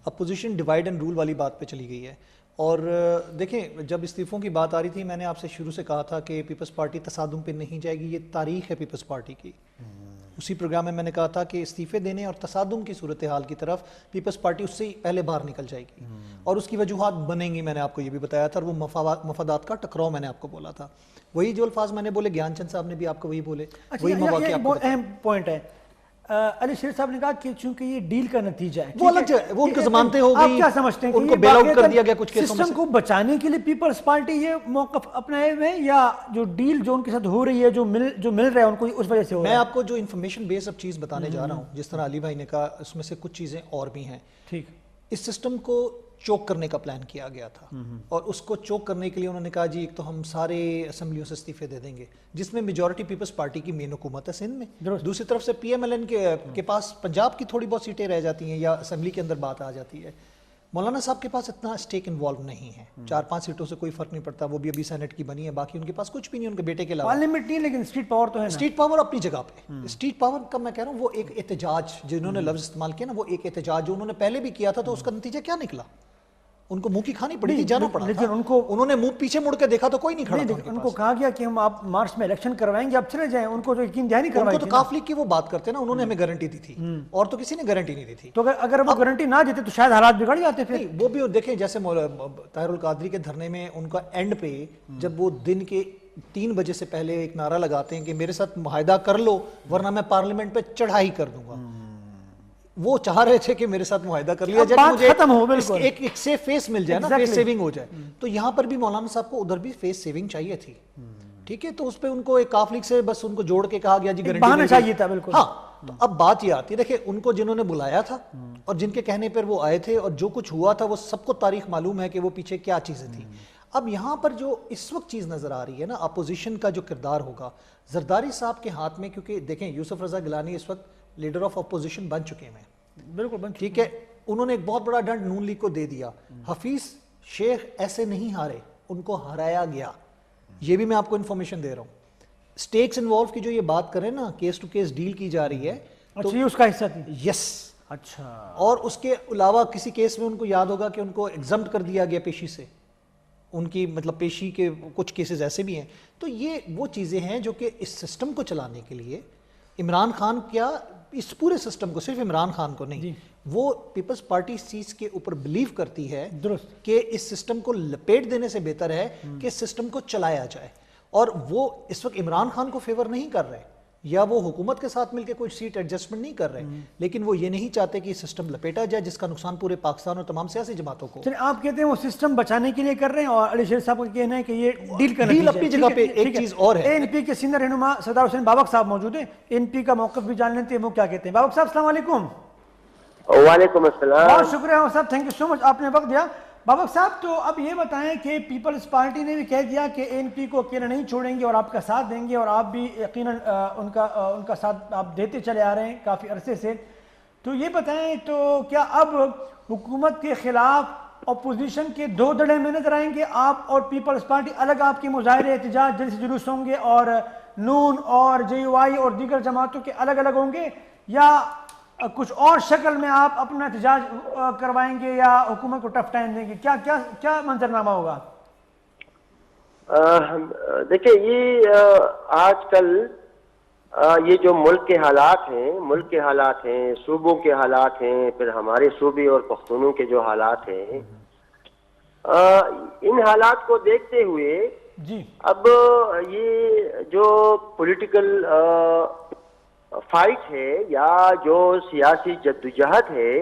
اپوزیشن ڈیوائڈ اینڈ رول والی بات پہ چلی گئی ہے. اور دیکھیں جب استعفوں کی بات آ رہی تھی میں نے آپ سے شروع سے کہا تھا کہ پیپلز پارٹی تصادم پہ نہیں جائے گی, یہ تاریخ ہے پیپلز پارٹی کی. اسی پروگرام میں نے کہا تھا کہ استعفے دینے اور تصادم کی صورتحال کی طرف پیپلز پارٹی اس سے پہلے باہر نکل جائے گی اور اس کی وجوہات بنیں گی. میں نے آپ کو یہ بھی بتایا تھا, اور وہ مفادات کا ٹکراؤ میں نے آپ کو بولا تھا. وہی جو الفاظ میں نے بولے, گیان چند صاحب نے بھی آپ کو وہی بولے, وہی مواقع. یہ بہت اہم پوائنٹ ہے. علی شیر صاحب نے کہا کہ چونکہ یہ ڈیل کا نتیجہ ہے, وہ الگ وہ ان کو ضمانتیں ہو گئی, آپ کیا سمجھتے ہیں ان کو بیل آؤٹ کر دیا گیا کچھ کیسوں میں. سسٹم کو بچانے کے لیے پیپلز پارٹی یہ موقف اپنائے ہوئے ہیں, یا جو ڈیل جو ان کے ساتھ ہو رہی ہے, جو مل رہا ہے ان کو, اس وجہ سے ہو رہا ہے؟ میں آپ کو جو انفارمیشن بیس اب چیز بتانے جا رہا ہوں, جس طرح علی بھائی نے کہا, اس میں سے کچھ چیزیں اور بھی ہیں. ٹھیک. اس سسٹم کو چوک کرنے کا پلان کیا گیا تھا, اور اس کو چوک کرنے کے لیے انہوں نے کہا جی ایک تو ہم سارے اسمبلیوں سے استعفے دے دیں گے, جس میں میجورٹی پیپلز پارٹی کی مین حکومت ہے سندھ میں, دوسری طرف سے پی ایم ایل این کے پاس پنجاب کی تھوڑی بہت سیٹیں رہ جاتی ہیں یا اسمبلی کے اندر بات آ جاتی ہے. مولانا صاحب کے پاس اتنا اسٹیک انوالو نہیں ہے, 4-5 سیٹوں سے کوئی فرق نہیں پڑتا, وہ بھی ابھی سینٹ کی بنی ہے, باقی ان کے پاس کچھ بھی نہیں, ان کے بیٹے کے علاوہ. پارلیمنٹ نہیں, لیکن اسٹیٹ پاور تو ہے نا. اسٹیٹ پاور اپنی جگہ پہ, اسٹیٹ پاور کا میں کہہ رہا ہوں وہ ایک احتجاج, جنہوں نے لفظ استعمال کیا نا, وہ ایک احتجاج جو انہوں نے پہلے بھی کیا تھا, تو اس کا نتیجہ کیا نکلا؟ ان کو منہ کی کھانی پڑی تھی, جانا پڑا. لیکن انہوں نے منہ پیچھے مڑ کے دیکھا تو کوئی نہیں کھڑا تھا. ان کو کہا گیا کہ ہم آپ مارچ میں الیکشن کروائیں گے, آپ چلے جائیں. ان کو جو یقین دہانی کروائی تھی, ان کو تو کاف لیگ کی وہ بات کرتے نا, انہوں نے ہمیں گارنٹی دی تھی, اور تو کسی نے گارنٹی نہیں دی تھی. تو اگر وہ گارنٹی نہ دیتے تو شاید حالات بگڑ جاتے. پھر وہ بھی دیکھیں, جیسے طاہر القادری کے دھرنے میں ان کا اینڈ پہ جب وہ دن کے 3 بجے سے پہلے ایک نعرہ لگاتے ہیں کہ میرے ساتھ معاہدہ کر لو ورنہ میں پارلیمنٹ پہ چڑھائی کر دوں گا, وہ چاہ رہے تھے کہ میرے ساتھ معاہدہ کر لیا جائے, مجھے ایک سیف فیس مل جائے نا, فیس سیونگ ہو جائے. تو یہاں پر بھی مولانا صاحب کو ادھر بھی فیس سیونگ چاہیے تھی. ٹھیک ہے, تو اس پہ ان کو ایک کاف لیگ سے بس ان کو جوڑ کے کہا گیا جی گارنٹی چاہیے تھا. بالکل. ہاں, تو اب بات یہ آتی ہے, دیکھیں ان کو جنہوں نے بلایا تھا اور جن کے کہنے پر وہ آئے تھے, اور جو کچھ ہوا تھا وہ سب کو تاریخ معلوم ہے کہ وہ پیچھے کیا چیزیں تھیں. اب یہاں پر جو اس وقت چیز نظر آ رہی ہے نا, اپوزیشن کا جو کردار ہوگا زرداری صاحب کے ہاتھ میں, کیونکہ دیکھیں یوسف رضا گیلانی اس وقت لیڈر آف اپوزیشن بن چکے ہیں. بالکل. ٹھیک ہے, انہوں نے ایک بہت بڑا ڈنڈ نون لیگ کو دے دیا. حفیظ شیخ ایسے نہیں ہارے, ان کو ہرایا گیا. یہ بھی میں آپ کو انفارمیشن دے رہا ہوں. سٹیکس انوالو کی جو یہ بات کریں نا, کیس ٹو کیس ڈیل کی جا رہی ہے, تو یہ اس کا حصہ تھی. یس. اچھا. اور اس کے علاوہ کسی کیس میں ان کو یاد ہوگا کہ ان کو ایگزمپٹ کر دیا گیا پیشی سے, ان کی مطلب پیشی کے کچھ کیسز ایسے بھی ہیں. تو یہ وہ چیزیں ہیں جو کہ اس سسٹم کو چلانے کے لیے عمران خان, کیا اس پورے سسٹم کو, صرف عمران خان کو نہیں, وہ پیپلز پارٹی اس چیز کے اوپر بلیو کرتی ہے کہ اس سسٹم کو لپیٹ دینے سے بہتر ہے کہ اس سسٹم کو چلایا جائے. اور وہ اس وقت عمران خان کو فیور نہیں کر رہے, یا وہ حکومت کے ساتھ مل کے کوئی سیٹ ایڈجسٹمنٹ نہیں کر رہے, لیکن وہ یہ نہیں چاہتے کہ یہ سسٹم لپیٹا جائے جس کا نقصان پورے پاکستان اور تمام سیاسی جماعتوں کو. آپ کہتے ہیں وہ سسٹم بچانے کے لیے کر رہے ہیں, اور علی شیر صاحب کا کہنا ہے کہ یہ ڈیل کا نتیجہ ہے. اپنی جگہ پہ ایک چیز اور ہے. این پی کے سینئر رہنما سردار حسین بابک صاحب موجود ہیں, این پی کا موقف بھی جان لیتے ہیں وہ کیا کہتے ہیں. بابک صاحب السلام علیکم. وعلیکم السلام. بہت شکریہ صاحب, تھینک یو سو مچ, آپ نے وقت دیا. بابک صاحب, تو اب یہ بتائیں کہ پیپلز پارٹی نے بھی کہہ دیا کہ این پی کو اکیلا نہیں چھوڑیں گے اور آپ کا ساتھ دیں گے, اور آپ بھی یقیناً ان کا ساتھ آپ دیتے چلے آ رہے ہیں کافی عرصے سے. تو یہ بتائیں, تو کیا اب حکومت کے خلاف اپوزیشن کے 2 دڑے میں نظر آئیں گے, آپ اور پیپلز پارٹی الگ, آپ کے مظاہرے احتجاج جلسے جلوس ہوں گے, اور نون اور جے یو آئی اور دیگر جماعتوں کے الگ الگ ہوں گے, یا کچھ اور شکل میں آپ اپنا احتجاج کروائیں گے, یا حکومت کو ٹف ٹائم دیں گے؟ کیا کیا کیا منظرنامہ ہوگا؟ دیکھیں, یہ آج کل یہ جو ملک کے حالات ہیں, صوبوں کے حالات ہیں, پھر ہمارے صوبے اور پختونوں کے جو حالات ہیں, ان حالات کو دیکھتے ہوئے جی اب یہ جو پولیٹیکل فائٹ ہے یا جو سیاسی جدوجہد ہے,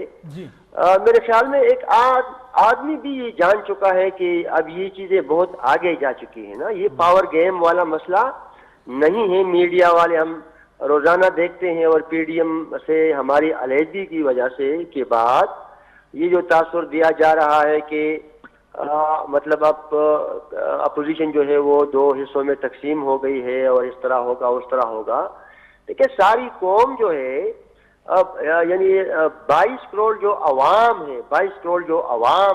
میرے خیال میں ایک آدمی بھی یہ جان چکا ہے کہ اب یہ چیزیں بہت آگے جا چکی ہیں نا. یہ پاور گیم والا مسئلہ نہیں ہے. میڈیا والے ہم روزانہ دیکھتے ہیں, اور پی ڈی ایم سے ہماری علیحدگی کی وجہ سے کے بعد یہ جو تاثر دیا جا رہا ہے کہ مطلب اب اپوزیشن جو ہے وہ 2 حصوں میں تقسیم ہو گئی ہے, اور اس طرح ہوگا اس طرح ہوگا. دیکھیں, ساری قوم جو ہے, یعنی 22 کروڑ جو عوام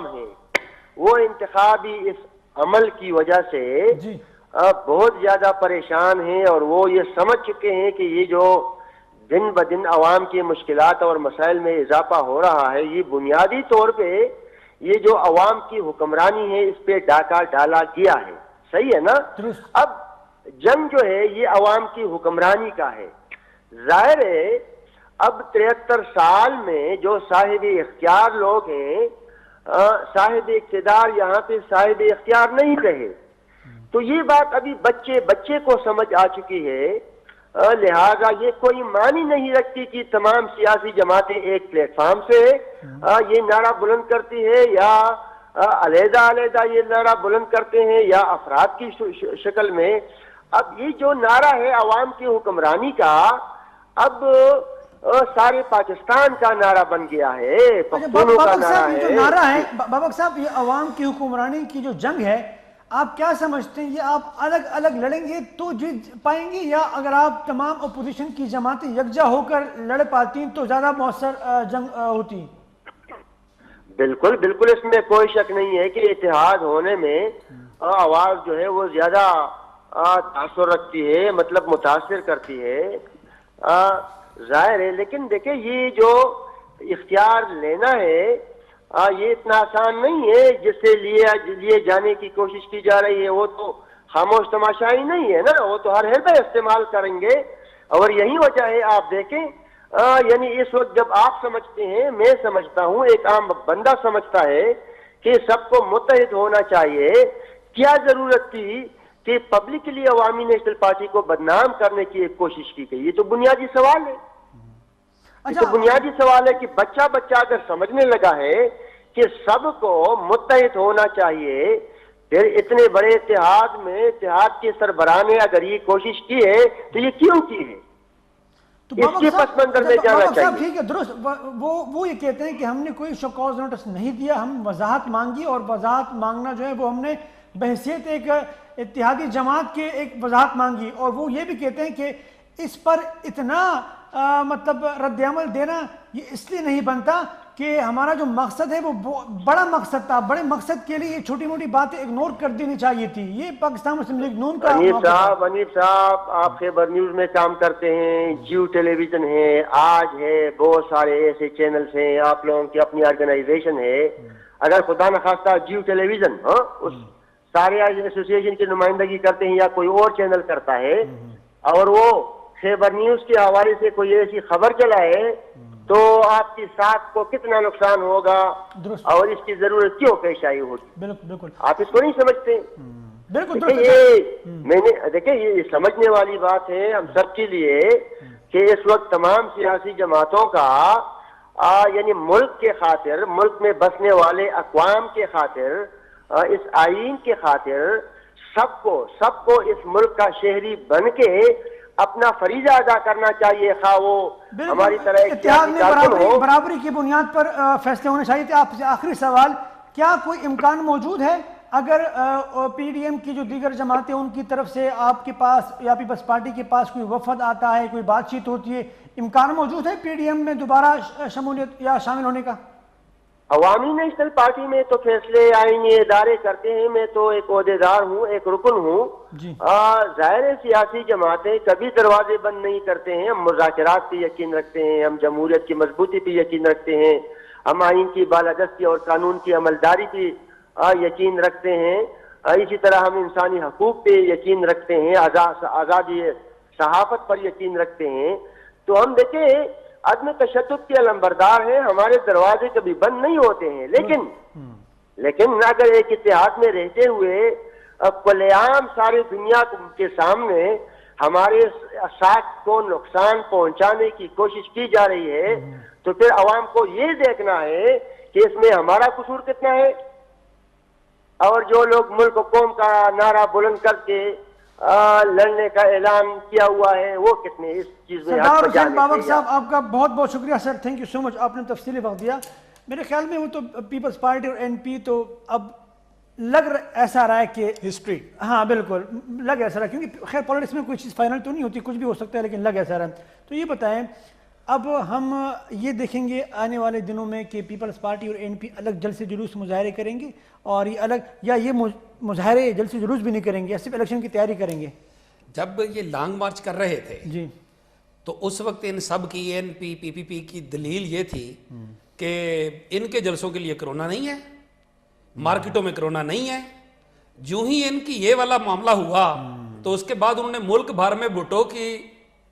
ہیں وہ انتخابی اس عمل کی وجہ سے بہت زیادہ پریشان ہیں, اور وہ یہ سمجھ چکے ہیں کہ یہ جو دن بدن عوام کی مشکلات اور مسائل میں اضافہ ہو رہا ہے, یہ بنیادی طور پہ یہ جو عوام کی حکمرانی ہے اس پہ ڈاکہ ڈالا گیا ہے. صحیح ہے نا. اب جنگ جو ہے یہ عوام کی حکمرانی کا ہے. ظاہر ہے اب 73 سال میں جو صاحب اختیار لوگ ہیں، صاحب اقتدار یہاں پہ صاحب اختیار نہیں رہے، تو یہ بات ابھی بچے کو سمجھ آ چکی ہے، لہذا یہ کوئی معنی نہیں رکھتی کہ تمام سیاسی جماعتیں ایک پلیٹ فارم سے یہ نعرہ بلند کرتی ہے، یا علیحدہ یہ نعرہ بلند کرتے ہیں، یا افراد کی شکل میں۔ اب یہ جو نعرہ ہے عوام کی حکمرانی کا، اب سارے پاکستان کا نعرہ بن گیا ہے، پختونوں کا نعرہ ہے۔ جو نعرہ ہے بابک صاحب، یہ عوام کی حکمرانی کی جو جنگ ہے، آپ کیا سمجھتے ہیں، یہ آپ الگ الگ لڑیں گے تو جیت پائیں گے، یا اگر آپ تمام اپوزیشن کی جماعتیں یکجا ہو کر لڑ پاتی تو زیادہ مؤثر جنگ ہوتی؟ بالکل بالکل، اس میں کوئی شک نہیں ہے کہ اتحاد ہونے میں آواز جو ہے وہ زیادہ تاثر رکھتی ہے، مطلب متاثر کرتی ہے، ظاہر ہے۔ لیکن دیکھیں یہ جو اختیار لینا ہے یہ اتنا آسان نہیں ہے جس سے لیے جانے کی کوشش کی جا رہی ہے، وہ تو خاموش تماشائی نہیں ہے نا، وہ تو ہر حربہ استعمال کریں گے، اور یہی وجہ ہے آپ دیکھیں یعنی اس وقت جب آپ سمجھتے ہیں، میں سمجھتا ہوں، ایک عام بندہ سمجھتا ہے کہ سب کو متحد ہونا چاہیے، کیا ضرورت تھی کہ پبلکلی عوامی نیشنل پارٹی کو بدنام کرنے کی ایک کوشش کی گئی؟ یہ تو بنیادی سوال ہے، یہ تو بنیادی سوال ہے کہ بچہ اگر سمجھنے لگا ہے کہ سب کو متحد ہونا چاہیے، پھر اتنے بڑے اتحاد کے سربراہ نے اگر یہ کوشش کی ہے تو یہ کیوں کی ہے؟ اس کے پس منظر میں جانا چاہیے۔ ٹھیک ہے، درست، وہ یہ کہتے ہیں کہ ہم نے کوئی شو کاز نوٹس نہیں دیا، ہم وضاحت مانگی، اور وضاحت مانگنا جو ہے وہ ہم نے بحیثیت ایک اتحادی جماعت کے ایک وضاحت مانگی، اور وہ یہ بھی کہتے ہیں کہ اس پر اتنا مطلب رد عمل دینا یہ اس لیے نہیں بنتا کہ ہمارا جو مقصد ہے وہ بڑا مقصد تھا، بڑے مقصد کے لیے یہ چھوٹی موٹی باتیں اگنور کر دینی چاہیے تھی۔ یہ پاکستان مسلم لیگ نون کا انیب صاحب آپ خیبر نیوز میں کام کرتے ہیں، جیو ٹیلی ویژن ہے، آج ہے، بہت سارے ایسے چینلز ہیں، آپ لوگوں کی اپنی آرگنائزیشن ہے، اگر خدا نخواستہ جیو ٹیلی ویژن اس سارے ایسوسی ایشن کی نمائندگی کرتے ہیں یا کوئی اور چینل کرتا ہے، اور وہ خیبر نیوز کے حوالے سے کوئی ایسی خبر چلائے تو آپ کی ساتھ کو کتنا نقصان ہوگا اور اس کی ضرورت کیوں پیش آئی ہوگی؟ بالکل آپ اس کو نہیں سمجھتے۔ دیکھیں یہ سمجھنے والی بات ہے ہم سب کے لیے کہ اس وقت تمام سیاسی جماعتوں کا یعنی ملک کے خاطر، ملک میں بسنے والے اقوام کے خاطر، اس آئین کے خاطر سب کو اس ملک کا شہری بن کے اپنا فریضہ ادا کرنا چاہیے، خواہ وہ ہماری طرح ایک اتحاد میں برابری کی بنیاد پر فیصلے ہونے چاہیے تھے۔ آپ سے آخری سوال، کیا کوئی امکان موجود ہے اگر پی ڈی ایم کی جو دیگر جماعتیں ان کی طرف سے آپ کے پاس یا پیپلز پارٹی کے پاس کوئی وفد آتا ہے، کوئی بات چیت ہوتی ہے، امکان موجود ہے پی ڈی ایم میں دوبارہ شمولیت یا شامل ہونے کا؟ عوامی نیشنل پارٹی میں تو فیصلے آئینی ادارے کرتے ہیں، میں تو ایک عہدیدار ہوں، ایک رکن ہوں۔ ظاہر سیاسی جماعتیں کبھی دروازے بند نہیں کرتے ہیں، ہم مذاکرات پہ یقین رکھتے ہیں، ہم جمہوریت کی مضبوطی پہ یقین رکھتے ہیں، ہم آئین کی بالادستی اور قانون کی عملداری پہ یقین رکھتے ہیں، اسی طرح ہم انسانی حقوق پہ یقین رکھتے ہیں، آزادی صحافت پر یقین رکھتے ہیں۔ تو ہم دیکھیں عدم تشدد کے علمبردار ہیں، ہمارے دروازے کبھی بند نہیں ہوتے ہیں، لیکن اگر ایک اتحاد میں رہتے ہوئے کھلے عام ساری دنیا کے سامنے ہمارے ساتھ کو نقصان پہنچانے کی کوشش کی جا رہی ہے تو پھر عوام کو یہ دیکھنا ہے کہ اس میں ہمارا قصور کتنا ہے، اور جو لوگ ملک و قوم کا نعرہ بلند کر کے لڑنے کا اعلان کیا ہوا ہے وہ کتنے اس چیز میں سردار حسین بابک صاحب آپ کا بہت بہت شکریہ سر، تھینک یو سو مچ، آپ نے تفصیلی وقت دیا۔ میرے خیال میں وہ تو پیپلز پارٹی اور این پی تو اب ایسا رہا ہے کہ ہسٹری، ہاں بالکل لگ ایسا رہا ہے، کیونکہ خیر پولیٹکس میں کوئی چیز فائنل تو نہیں ہوتی، کچھ بھی ہو سکتا ہے، لیکن لگ ایسا رہا ہے۔ تو یہ بتائیں اب ہم یہ دیکھیں گے آنے والے دنوں میں کہ پیپلز پارٹی اور این پی الگ جلسے جلوس مظاہرے کریں گے، اور یہ الگ یا یہ مظاہرے جلسے جلوس بھی نہیں کریں گے، صرف الیکشن کی تیاری کریں گے؟ جب یہ لانگ مارچ کر رہے تھے جی تو اس وقت ان سب کی این پی پی پی پی کی دلیل یہ تھی کہ ان کے جلسوں کے لیے کرونا نہیں ہے، مارکیٹوں میں کرونا نہیں ہے۔ جو ہی ان کی یہ والا معاملہ ہوا تو اس کے بعد انہوں نے ملک بھر میں بھٹو کی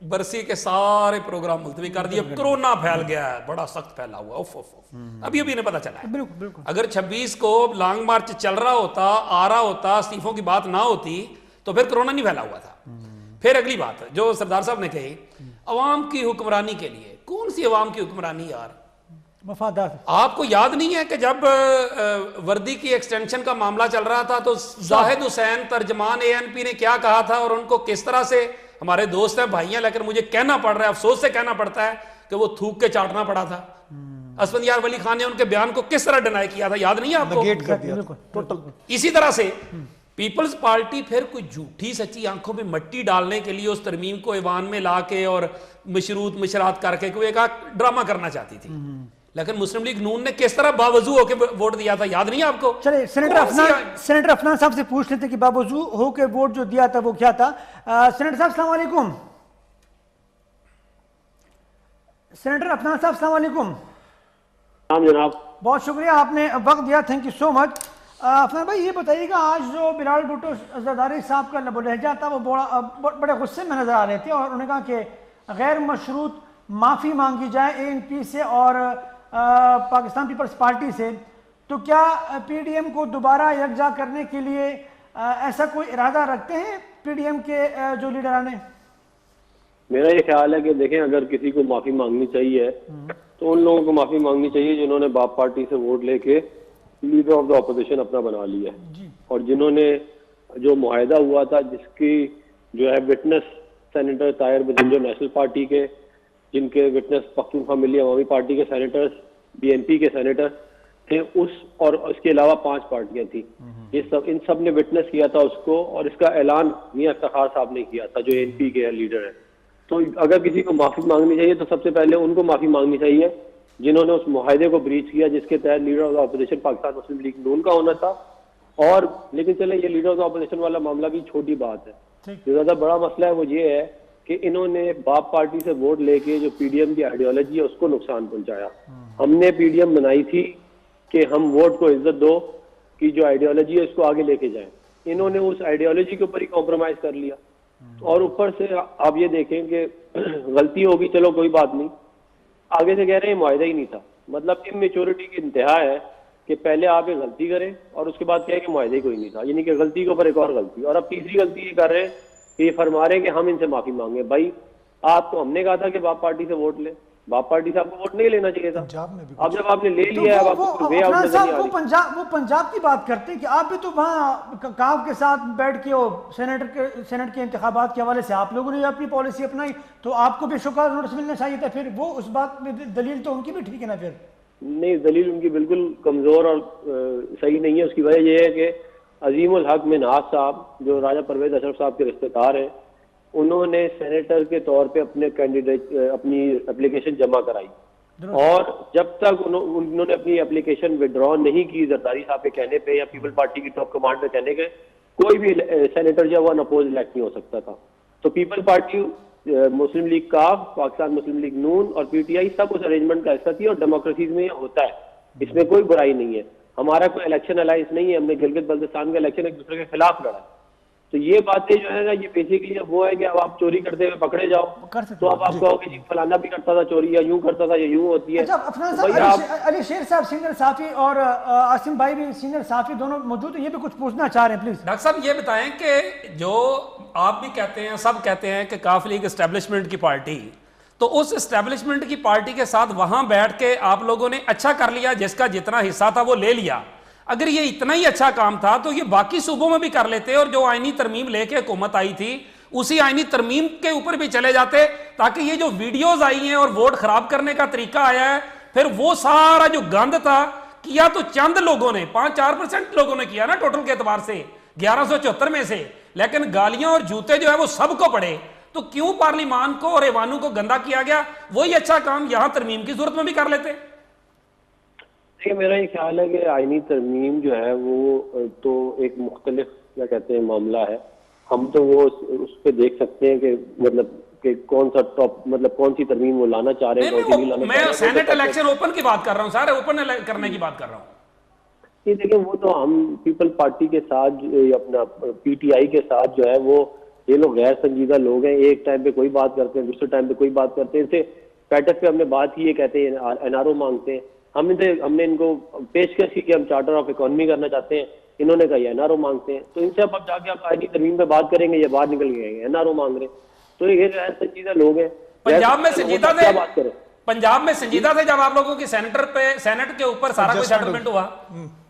برسی کے سارے پروگرام ملتوی کر دیے. کرونا پھیل گیا ہے, بڑا سخت پھیلا ہوا, ابھی انہیں پتا چلا ہے. بالکل بالکل. اگر 26 کو لانگ مارچ چل رہا ہوتا, آ رہا ہوتا, استعفوں کی بات نہ ہوتی تو پھر کرونا نہیں پھیلا ہوا تھا. پھر اگلی بات جو سردار صاحب نے کہی, عوام کی حکمرانی کے لیے, کون سی عوام کی حکمرانی یار؟ مفادات. آپ کو یاد نہیں ہے کہ جب وردی کی ایکسٹینشن کا معاملہ چل رہا تھا تو زاہد حسین ترجمان ANP نے کیا کہا تھا اور ان کو کس طرح سے, ہمارے دوست ہیں, بھائی ہیں, لیکن مجھے کہنا پڑ رہا ہے, افسوس سے کہنا پڑتا ہے کہ وہ تھوک کے چاٹنا پڑا تھا. اسفندیار ولی خان نے ان کے بیان کو کس طرح ڈینائی کیا تھا, یاد نہیں ہے آپ کو؟ نگیٹ کر دیا ٹوٹل. اسی طرح سے پیپلز پارٹی پھر کوئی جھوٹی سچی آنکھوں میں مٹی ڈالنے کے لیے اس ترمیم کو ایوان میں لا کے اور مشروط مشرات کر کے کوئی ایک ڈرامہ کرنا چاہتی تھی. لیکن مسلم لیگ نون نے کس طرح باوضو ہو کے ووٹ دیا تھا, یاد نہیں ہے آپ کو؟ چلے سینیٹر افنان صاحب سے پوچھ لیتے کہ باوضو ہو کے ووٹ جو دیا تھا وہ کیا تھا. سینیٹر صاحب السلام علیکم. سینیٹر افنان صاحب السلام علیکم. جناب بہت شکریہ, آپ نے وقت دیا, تھینک یو سو مچ. افنان بھائی یہ بتائیے گا, آج جو بلال بھٹو زرداری صاحب کا لب و لہجہ تھا وہ بڑے غصے میں نظر آ رہے تھے, اور انہوں نے کہا کہ غیر مشروط معافی مانگی جائے ANP سے اور پاکستان پیپلز پارٹی سے. تو کیا PDM کو دوبارہ یکجا کرنے کے لیے ایسا کوئی ارادہ رکھتے ہیں PDM کے جو لیڈران ہیں؟ میرا یہ خیال ہے کہ دیکھیں, اگر کسی کو معافی مانگنی چاہیے تو ان لوگوں کو معافی مانگنی چاہیے جنہوں نے باپ پارٹی سے ووٹ لے کے لیڈر آف دا اپوزیشن اپنا بنا لیا ہے, اور جنہوں نے جو معاہدہ ہوا تھا جس کی جو ہے witness senator Tahir Bizenjo national party کے, جن کے وٹنس پختونخوا ملی عوامی پارٹی کے سینیٹرز, BNP کے سینیٹر تھے, اور اس کے علاوہ 5 پارٹیاں تھیں, ان سب نے وٹنس کیا تھا اس کو, اور اس کا اعلان میاں افتخار صاحب نے کیا تھا جو ANP کے لیڈر ہیں. تو اگر کسی کو معافی مانگنی چاہیے تو سب سے پہلے ان کو معافی مانگنی چاہیے جنہوں نے اس معاہدے کو بریچ کیا جس کے تحت leader of the opposition Pakistan Muslim League Noon کا ہونا تھا. اور لیکن چلیں یہ لیڈر آف دا اپوزیشن والا معاملہ بھی چھوٹی بات ہے, جو زیادہ بڑا مسئلہ ہے وہ یہ ہے کہ انہوں نے باپ پارٹی سے ووٹ لے کے جو PDM کی آئیڈیالوجی ہے اس کو نقصان پہنچایا. ہم نے PDM بنائی تھی کہ ہم ووٹ کو عزت دو کی جو آئیڈیالوجی ہے اس کو آگے لے کے جائیں. انہوں نے اس آئیڈیالوجی کے اوپر ہی کمپرومائز کر لیا, اور اوپر سے آپ یہ دیکھیں کہ غلطی ہوگی, چلو کوئی بات نہیں, آگے سے کہہ رہے ہیں معاہدہ ہی نہیں تھا. مطلب امیچورٹی کی انتہا ہے کہ پہلے آپ ایک غلطی کریں اور اس کے بعد کہیں کہ معاہدہ ہی کوئی نہیں تھا, یعنی کہ غلطی کے اوپر ایک اور غلطی. اور اب تیسری غلطی یہ کر رہے ہیں کہ یہ فرما رہے ہیں کہ ہم ان سے معافی مانگیں. بھائی آپ کو ہم نے کہا تھا کہ باپ پارٹی سے ووٹ لیں, باپ پارٹی سے آپ کو ووٹ نہیں لینا چاہیے تھا. اب جب آپ نے لے لیا ہے, اب آپ کو وے آؤٹ نظر نہیں آ رہی. وہ پنجاب کی بات کرتے ہیں کہ آپ بھی تو وہاں کاف کے ساتھ بیٹھ کے سینٹ کے انتخابات کے حوالے سے آپ لوگوں نے اپنی پالیسی اپنائی, تو آپ کو بھی شکایت نوٹس ملنا چاہیے تھا. پھر وہ اس بات میں دلیل تو ان کی بھی ٹھیک ہے نا؟ پھر نہیں, دلیل ان کی بالکل کمزور اور صحیح نہیں ہے. اس کی وجہ یہ ہے کہ عظیم الحق منہاج صاحب جو راجہ پرویز اشرف صاحب کے رشتہ دار ہیں, انہوں نے سینیٹر کے طور پہ اپنے کینڈیڈیٹ اپنی اپلیکیشن جمع کرائی, اور جب تک انہوں نے اپنی اپلیکیشن وڈرا نہیں کی زرداری صاحب کے کہنے پہ یا پیپل پارٹی کی ٹاپ کمانڈ پہ کہنے کے, کوئی بھی سینیٹر جو ہے وہ انپوز الیکٹ نہیں ہو سکتا تھا. تو پیپل پارٹی, مسلم لیگ کاف, پاکستان مسلم لیگ نون اور PTI سب اس ارینجمنٹ کا حصہ تھی, اور ڈیموکریسیز میں یہ ہوتا ہے, اس میں کوئی برائی نہیں ہے. ہمارا کوئی الیکشن الائنس نہیں ہے, ہم نے گلگت بلتستان کا الیکشن ایک دوسرے کے خلاف لڑا. تو یہ باتیں جو ہے نا, یہ بیسیکلی وہ ہے کہ اب آپ چوری کرتے ہوئے پکڑے جاؤ تو اب آپ کہو کہ جی فلانا بھی کرتا تھا چوری, یا یوں کرتا تھا یا یوں ہوتی ہے. علی شیر صاحب سینئر صحافی اور عاصم بھائی بھی سینئر صحافی دونوں موجود ہیں, یہ بھی کچھ پوچھنا چاہ رہے ہیں پلیز. ڈاکٹر صاحب یہ بتائیں کہ جو آپ بھی کہتے ہیں, سب کہتے ہیں کہ کاف لیگ اسٹیبلشمنٹ کی پارٹی, تو اس اسٹیبلشمنٹ کی پارٹی کے ساتھ وہاں بیٹھ کے آپ لوگوں نے اچھا کر لیا, جس کا جتنا حصہ تھا وہ لے لیا. اگر یہ اتنا ہی اچھا کام تھا تو یہ باقی صوبوں میں بھی کر لیتے, اور جو آئینی ترمیم لے کے حکومت آئی تھی اسی آئینی ترمیم کے اوپر بھی چلے جاتے, تاکہ یہ جو ویڈیوز آئی ہیں اور ووٹ خراب کرنے کا طریقہ آیا ہے, پھر وہ سارا جو گند تھا کیا تو چند لوگوں نے 5-4% لوگوں نے کیا نا ٹوٹل کے اعتبار سے 1174 میں سے, لیکن گالیاں اور جوتے جو ہے وہ سب کو پڑے. تو کیوں پارلیمان کو اور ایوانوں کو گندا کیا گیا؟ وہی اچھا کام یہاں ترمیم کی صورت میں بھی کر لیتے. میرا یہ خیال ہے کہ آئینی ترمیم جو ہے وہ تو ایک مختلف کیا کہتے ہیں معاملہ ہے. ہم تو وہ اس پہ دیکھ سکتے ہیں کہ مطلب کہ کون سا ٹاپ, مطلب کون سی ترمیم وہ لانا چاہ رہے ہیں. میں سینٹ الیکشن اوپن کی بات کر رہا ہوں سر, اوپن کرنے کی بات کر رہا ہوں. یہ دیکھیں وہ تو ہم پیپل پارٹی کے ساتھ اپنا PTI کے ساتھ جو ہے وہ یہ لوگ غیر سنجیدہ لوگ ہیں, ایک ٹائم پہ کوئی بات کرتے ہیں, دوسرے ٹائم پہ کوئی بات کرتے ہیں. ان سے پیٹف پہ ہم نے بات کی, یہ کہتے ہیں این آر او مانگتے ہیں. ہم نے ان کو پیشکش کی کہ ہم چارٹر آف اکانومی کرنا چاہتے ہیں, انہوں نے کہا یہ این آر او مانگتے ہیں. تو ان سے اب جا کے آپ آئینی ترمیم پہ بات کریں گے, یہ باہر نکل گئے این آر او مانگ رہے ہیں. تو یہ غیر سنجیدہ لوگ ہیں. پنجاب میں سنجیدہ کیا تھے, بات کریں, پنجاب میں سنجیدہ تھے جب آپ لوگوں کی سینٹ کے اوپر سارا کوئی سیٹلمنٹ ہوا.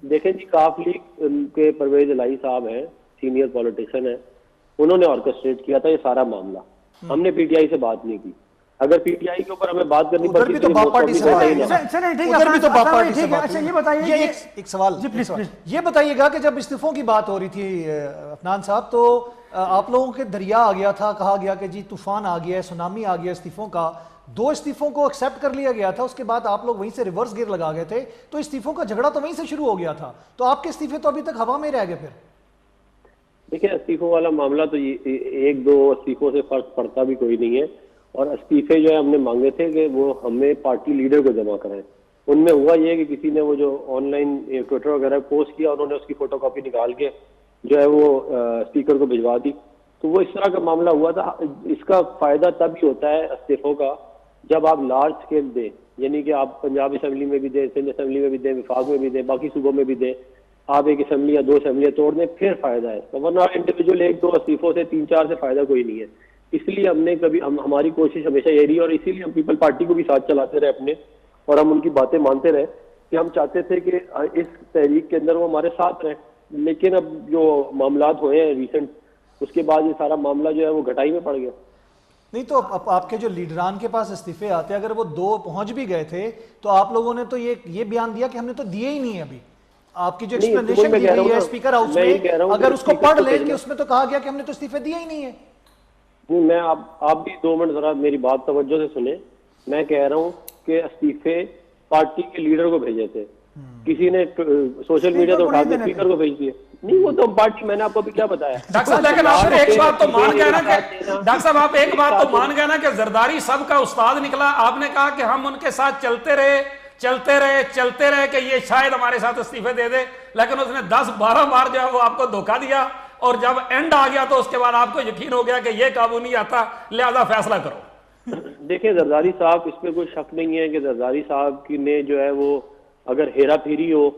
دیکھیں جی, کاف لیگ کے پرویز الہی صاحب ہیں, سینئر پولیٹیشین ہیں, انہوں نے آرکسٹریٹ کیا تھا یہ سارا معاملہ. ہم نے پی ٹی آئی سے بات نہیں کی. اگر پی ٹی آئی کے اوپر ہمیں بات کرنی پڑتی بھی تو باپ پارٹی سے ایک سوال یہ بتائیے گا کہ جب استعفوں کی بات ہو رہی تھی عفنان صاحب, تو آپ لوگوں کے دریا آ گیا تھا, کہا گیا کہ جی طوفان آ گیا ہے, سونامی آ گیا استعفوں کا. 2 استعفوں کو ایکسیپٹ کر لیا گیا تھا, اس کے بعد آپ لوگ وہیں سے ریورس گیئر لگا گئے تھے. تو استعفوں کا جھگڑا تو وہیں سے شروع ہو گیا تھا, تو آپ کے استعفے تو ابھی تک ہوا میں رہ گئے. پھر دیکھیں, استعفوں والا معاملہ تو 1-2 استعفوں سے فرق پڑتا بھی کوئی نہیں ہے. اور استعفے جو ہے ہم نے مانگے تھے کہ وہ ہمیں پارٹی لیڈر کو جمع کرائیں. ان میں ہوا یہ کہ کسی نے وہ جو آن لائن ٹویٹر وغیرہ پوسٹ کیا, انہوں نے اس کی فوٹو کاپی نکال کے جو ہے وہ اسپیکر کو بھجوا دی. تو وہ اس طرح کا معاملہ ہوا تھا. اس کا فائدہ تب ہی ہوتا ہے استعفوں کا جب آپ لارج اسکیل دیں, یعنی کہ آپ پنجاب اسمبلی میں بھی دیں, سندھ اسمبلی میں بھی دیں, وفاق میں بھی دیں, باقی صوبوں میں بھی دیں. آپ ایک اسمبلی یا 2 اسمبلیاں توڑ دیں, پھر فائدہ ہے. ورنہ انڈیویجول 1-2 استعفوں سے 3-4 سے فائدہ کوئی نہیں ہے. اس لیے ہم نے ہماری کوشش ہمیشہ یہ رہی, اور اسی لیے ہم پیپل پارٹی کو بھی ساتھ چلاتے رہے اپنے, اور ہم ان کی باتیں مانتے رہے کہ ہم چاہتے تھے کہ اس تحریک کے اندر وہ ہمارے ساتھ رہیں. لیکن اب جو معاملات ہوئے ہیں ریسنٹ, اس کے بعد یہ سارا معاملہ جو ہے وہ گھٹائی میں پڑ گیا. نہیں تو آپ کے جو لیڈران کے پاس استعفے آتے, اگر وہ 2 پہنچ بھی گئے تھے تو آپ لوگوں نے تو یہ بیان دیا کہ ہم نے تو دیے ہی نہیں ہے. ابھی آپ کی جو ایکسپلینیشن دی گئی ہے اسپیکر ہاؤس میں, اگر اس کو پڑھ لیں کہ اس میں تو کہا گیا کہ ہم نے تو استعفے دیے ہی نہیں ہے. میں آپ بھی 2 منٹ ذرا میری بات توجہ سے سنیں. میں کہہ رہا ہوں کہ استعفے پارٹی کے لیڈر کو بھیجے تھے, کسی نے سوشل میڈیا تو اٹھا کے اسپیکر کو بھیج دیے. نہیں, وہ تو پارٹی, میں نے آپ کو بھی کیا بتایا. ڈاکٹر صاحب لیکن آپ ایک بات تو مان گئے نا کہ ڈاکٹر صاحب آپ ایک بات تو مان گئے نا کہ زرداری سب کا استاد نکلا. آپ نے کہا کہ ہم ان کے ساتھ چلتے رہے کہ یہ شاید ہمارے ساتھ استعفے دے دے, لیکن اس نے 10-12 بار جو ہے وہ آپ کو دھوکہ دیا, اور جب اینڈ آ گیا تو اس کے بعد آپ کو یقین ہو گیا کہ یہ قابو نہیں آتا, لہذا فیصلہ کرو. دیکھیں زرداری صاحب, اس پہ کوئی شک نہیں ہے کہ زرداری صاحب کی نے جو ہے وہ اگر ہیرا پھیری ہو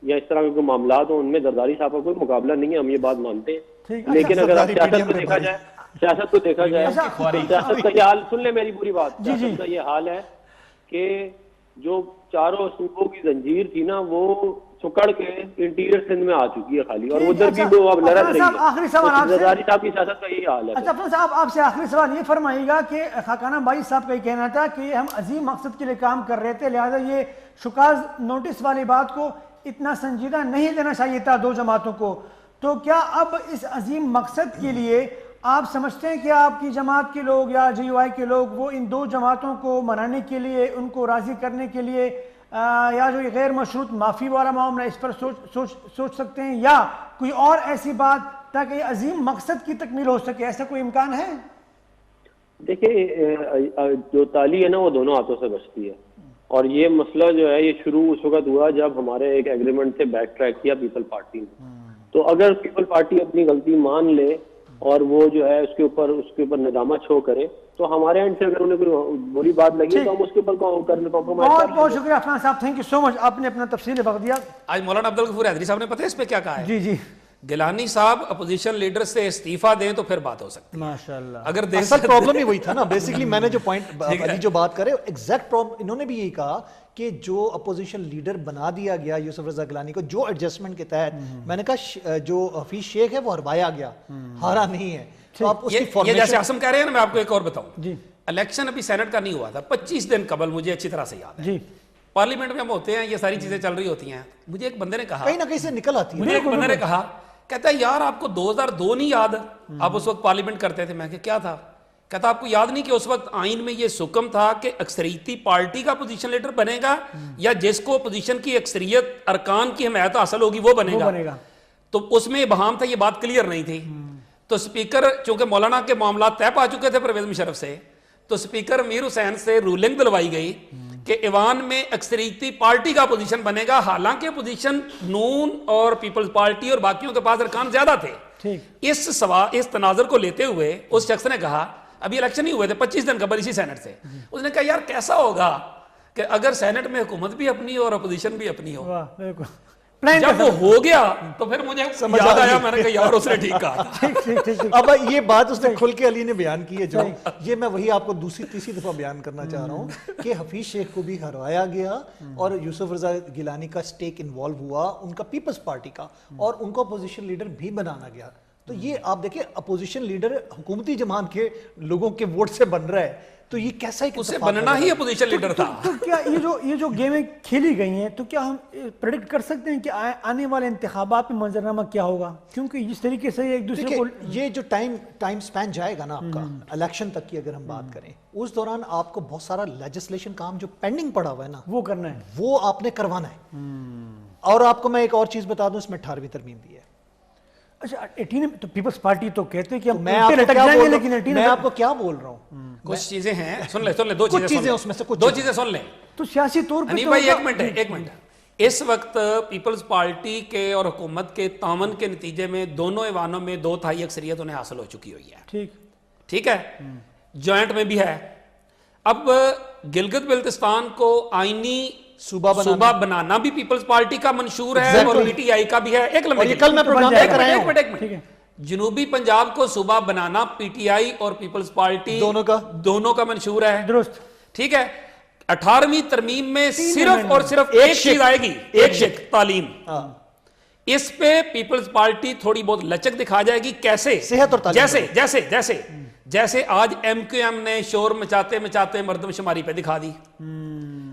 یا اس طرح کے کوئی معاملات ہوں, ان میں زرداری صاحب کا کوئی مقابلہ نہیں ہے, ہم یہ بات مانتے ہیں. لیکن اگر آپ سیاست کو دیکھا جائے, سیاست کا یہ حال سن لیں میری پوری بات. سیاست کا یہ حال ہے کہ جو چاروں صوبوں کی زنجیر تھی نا, وہ سکڑ کے انٹیریئر سندھ میں آ چکی ہے خالی, اور ادھر بھی وہ اب لڑک رہی ہے. آخری سوال آپ سے, زرداری صاحب کی سیاست کا یہی حال ہے. اچھا عفان صاحب, آپ سے آخری سوال یہ فرمائیے گا کہ خاقانہ بائی صاحب کا یہ کہنا تھا کہ ہم عظیم مقصد کے لیے کام کر رہے تھے, لہذا یہ شکاز نوٹس والی بات کو اتنا سنجیدہ نہیں لینا چاہیے تھا 2 جماعتوں کو. تو کیا اب اس عظیم مقصد کے لیے آپ سمجھتے ہیں کہ آپ کی جماعت کے لوگ یا جے یو آئی کے لوگ وہ ان 2 جماعتوں کو منانے کے لیے, ان کو راضی کرنے کے لیے, یا جو غیر مشروط معافی والا معاملہ اس پر سوچ سکتے ہیں, یا کوئی اور ایسی بات تاکہ یہ عظیم مقصد کی تکمیل ہو سکے, ایسا کوئی امکان ہے؟ دیکھیں, جو تالی ہے نا وہ دونوں ہاتھوں سے بچتی ہے, اور یہ مسئلہ جو ہے یہ شروع اس وقت ہوا جب ہمارے ایک ایگریمنٹ سے بیک ٹریک کیا پیپل پارٹی نے. تو اگر پیپل پارٹی اپنی غلطی مان لے اور وہ جو ہے اس کے اوپر ندامت شو کرے, تو ہمارے اینڈ سے اگر انہیں کوئی بری بات لگی تو ہم اس کے اوپر کمپرومائز کر لیں. بہت شکریہ عفان صاحب, تھینک یو سو مچ, آپ نے اپنا تفصیل وقت دیا. آج مولانا عبدالغفور حیدری صاحب نے پتہ ہے اس پہ کیا کہا ہے؟ جی جی, گیلانی صاحب اپوزیشن لیڈر سے استعفیٰ دیں تو پھر بات ہو سکتی ہے. ماشاءاللہ. اگر اصل پرابلم ہی وہی تھا نا بیسیکلی. میں نے جو پوائنٹ علی جو بات کرے ایگزیکٹ پرابلم, انہوں نے بھی یہی کہا کہ جو اپوزیشن لیڈر بنا دیا گیا یوسف رضا گیلانی کو, جو ایڈجسٹمنٹ کے تحت, میں نے کہا جو حفیظ شیخ ہے وہ ہروایا گیا, ہارا نہیں ہے. تو آپ اس کی یہ جیسے عاصم کہہ رہے ہیں نا, میں آپ کو ایک اور بتاؤں. جی, الیکشن ابھی سینٹ کا نہیں ہوا تھا, 25 دن قبل, مجھے اچھی طرح سے یاد ہے. جی, پارلیمنٹ میں ہم ہوتے ہیں, یہ ساری چیزیں چل رہی ہوتی ہیں. مجھے ایک بندے نے کہا, کہیں نہ کہیں سے نکل آتی ہے, مجھے ایک بندے نے کہا, کہتا ہے یار آپ کو 2002 نہیں یاد, آپ اس وقت پارلیمنٹ کرتے تھے. میں کہ کیا تھا؟ کہتا آپ کو یاد نہیں کہ اس وقت آئین میں یہ حکم تھا کہ اکثریتی پارٹی کا اپوزیشن لیڈر بنے گا, یا جس کو اپوزیشن کی اکثریت ارکان کی حمایت حاصل ہوگی وہ بنے گا. تو اس میں ابہام تھا, یہ بات کلیئر نہیں تھی. تو سپیکر, چونکہ مولانا کے معاملات طے پا چکے تھے پرویز مشرف سے, تو سپیکر امیر حسین سے رولنگ دلوائی گئی کہ ایوان میں اکثریتی پارٹی کا اپوزیشن بنے گا, حالانکہ اپوزیشن نون اور پیپلز پارٹی اور باقیوں کے پاس ارکان زیادہ تھے. اس تناظر کو لیتے ہوئے اس شخص نے کہا, ابھی الیکشن ہی ہوئے تھے 25 دن قبل اسی سینٹ سے, اس نے کہا یار کیسا ہوگا کہ اگر سینٹ میں حکومت بھی اپنی اور اپوزیشن بھی اپنی ہو. جب وہ ہو گیا تو پھر مجھے یاد آیا, میں نے کہا یار اس نے ٹھیک کہا تھا. اب یہ بات اس نے کھل کے علی نے بیان کی ہے, جو یہ میں وہی آپ کو دوسری تیسری دفعہ بیان کرنا چاہ رہا ہوں کہ حفیظ شیخ کو بھی ہروایا گیا اور یوسف رضا گیلانی کا سٹیک انوالو ہوا, ان کا پیپلز پارٹی کا, اور ان کو اپوزیشن لیڈر بھی بنانا گیا. تو یہ آپ دیکھیں اپوزیشن لیڈر حکومتی جماعت کے لوگوں کے ووٹ سے بن رہا ہے, تو یہ کیسا ایک اسے بننا ہی اپوزیشن لیڈر تھا. تو کیا یہ جو گیمیں کھیلی گئی ہیں, تو کیا ہم پریڈکٹ کر سکتے ہیں کہ آنے والے انتخابات میں منظرنامہ کیا ہوگا؟ کیونکہ جس طریقے سے ایک دوسرے کو یہ جو ٹائم سپین جائے گا نا آپ کا الیکشن تک کی, اگر ہم بات کریں, اس دوران آپ کو بہت سارا لیجسلیشن کام جو پینڈنگ پڑا ہوا ہے نا, وہ کرنا ہے, وہ آپ نے کروانا ہے. اور آپ کو میں ایک اور چیز بتا دوں, اس میں 18ویں ترمیم بھی ہے. اچھا 18 تو پیپلز پارٹی تو کہتے ہیں کہ ہم میں آپ کو کیا بول رہا ہوں, کچھ چیزیں ہیں, سن لیں دو چیزیں اس میں سے کچھ دو چیزیں سن لیں. تو سیاسی طور پر بھائی ایک منٹ, اس وقت پیپلز پارٹی کے اور حکومت کے تعاون کے نتیجے میں دونوں ایوانوں میں 2/3 اکثریت انہیں حاصل ہو چکی ہوئی ہے. ٹھیک ہے, جوائنٹ میں بھی ہے. اب گلگت بلتستان کو آئینی صوبہ بنانا بھی پیپلز پارٹی کا منشور ہے اور پی ٹی آئی کا بھی ہے. ایک منٹ, جنوبی پنجاب کو صوبہ بنانا پی ٹی آئی اور پیپلز پارٹی دونوں کا منشور ہے. درست, ٹھیک ہے. 18ویں ترمیم میں صرف اور صرف ایک چیز آئے گی, ایک شک, تعلیم. اس پہ پیپلز پارٹی تھوڑی بہت لچک دکھا جائے گی. کیسے؟ صحت اور تعلیم. جیسے آج ایم کیو ایم نے شور مچاتے مردم شماری پہ دکھا دی,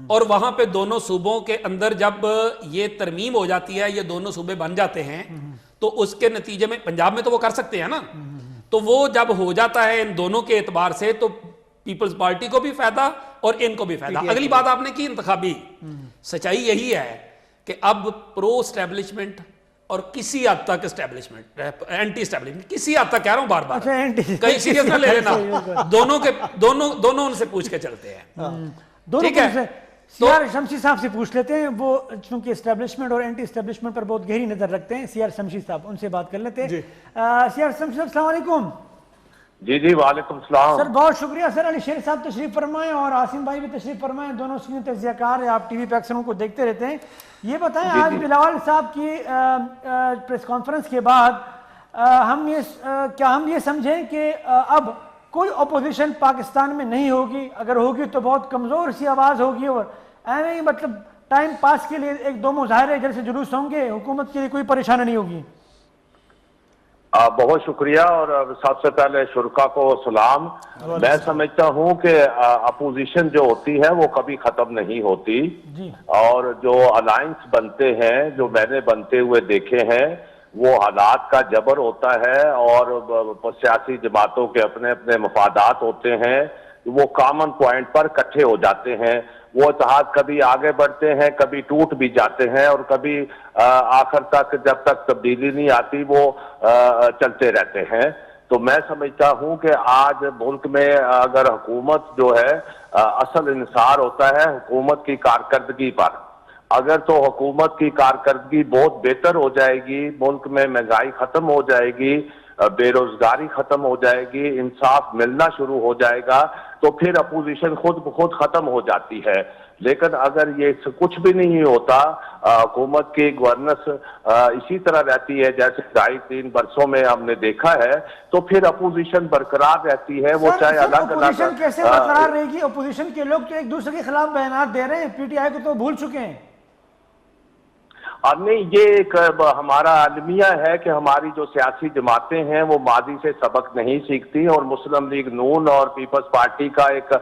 اور وہاں پہ دونوں صوبوں کے اندر جب یہ ترمیم ہو جاتی ہے, یہ دونوں صوبے بن جاتے ہیں, تو اس کے نتیجے میں پنجاب میں تو وہ کر سکتے ہیں نا, تو وہ جب ہو جاتا ہے ان دونوں کے اعتبار سے, تو پیپلز پارٹی کو بھی فائدہ اور ان کو بھی فائدہ. اگلی بات آپ نے کی انتخابی, سچائی یہی ہے کہ اب پرو اسٹیبلشمنٹ اور کسی حد تک اسٹیبلشمنٹ, اینٹی اسٹیبلشمنٹ, کسی حد تک کہہ رہا ہوں بار کہیں سیریس نہ لے لینا, دونوں ان سے پوچھ کے چلتے ہیں. ٹھیک ہے, سیار شمشی صاحب سے پوچھ لیتے ہیں, وہ چونکہ اسٹیبلشمنٹ اور اینٹی اسٹیبلشمنٹ پر بہت گہری نظر رکھتے ہیں. سیار شمشی صاحب, ان سے بات کر لیتے ہیں. سیار شمشی صاحب السلام علیکم. جی وعلیکم السلام سر, بہت شکریہ سر. علی شیر صاحب تشریف فرمائیں اور عاصم بھائی بھی تشریف فرمائیں, دونوں سینئر تجزیہ کار ہیں, آپ ٹی وی پہ اکثر ان کو دیکھتے رہتے ہیں. یہ بتائیں, آج بلاول صاحب کی پریس کانفرنس کے بعد کیا ہم یہ سمجھیں کہ اب کوئی اپوزیشن پاکستان میں نہیں ہوگی؟ اگر ہوگی تو بہت کمزور سی آواز ہوگی, اور ایویں ہی مطلب ٹائم پاس کے لیے ایک دو مظاہرے جیسے جلوس ہوں گے, حکومت کے لیے کوئی پریشانی نہیں ہوگی. بہت شکریہ, اور سب سے پہلے شرکا کو سلام. میں سمجھتا ہوں کہ اپوزیشن جو ہوتی ہے وہ کبھی ختم نہیں ہوتی, اور جو الائنس بنتے ہیں, جو میں نے بنتے ہوئے دیکھے ہیں, وہ حالات کا جبر ہوتا ہے, اور سیاسی جماعتوں کے اپنے اپنے مفادات ہوتے ہیں, وہ کامن پوائنٹ پر اکٹھے ہو جاتے ہیں. وہ اتحاد کبھی آگے بڑھتے ہیں, کبھی ٹوٹ بھی جاتے ہیں, اور کبھی آخر تک جب تک تبدیلی نہیں آتی وہ چلتے رہتے ہیں. تو میں سمجھتا ہوں کہ آج ملک میں اگر حکومت جو ہے, اصل انحصار ہوتا ہے حکومت کی کارکردگی پر. اگر تو حکومت کی کارکردگی بہت بہتر ہو جائے گی, ملک میں مہنگائی ختم ہو جائے گی, بے روزگاری ختم ہو جائے گی, انصاف ملنا شروع ہو جائے گا, تو پھر اپوزیشن خود بخود ختم ہو جاتی ہے. لیکن اگر یہ کچھ بھی نہیں ہوتا, حکومت کی گورننس اسی طرح رہتی ہے جیسے 2.5-3 برسوں میں ہم نے دیکھا ہے, تو پھر اپوزیشن برقرار رہتی ہے. وہ چاہے الگ اپوزیشن کیسے برقرار رہے گی؟ اپوزیشن کے لوگ تو ایک دوسرے کے خلاف بیانات دے رہے ہیں, پی ٹی آئی کو تو بھول چکے ہیں. نہیں, یہ ایک ہمارا المیہ ہے کہ ہماری جو سیاسی جماعتیں ہیں وہ ماضی سے سبق نہیں سیکھتی, اور مسلم لیگ نون اور پیپلز پارٹی کا ایک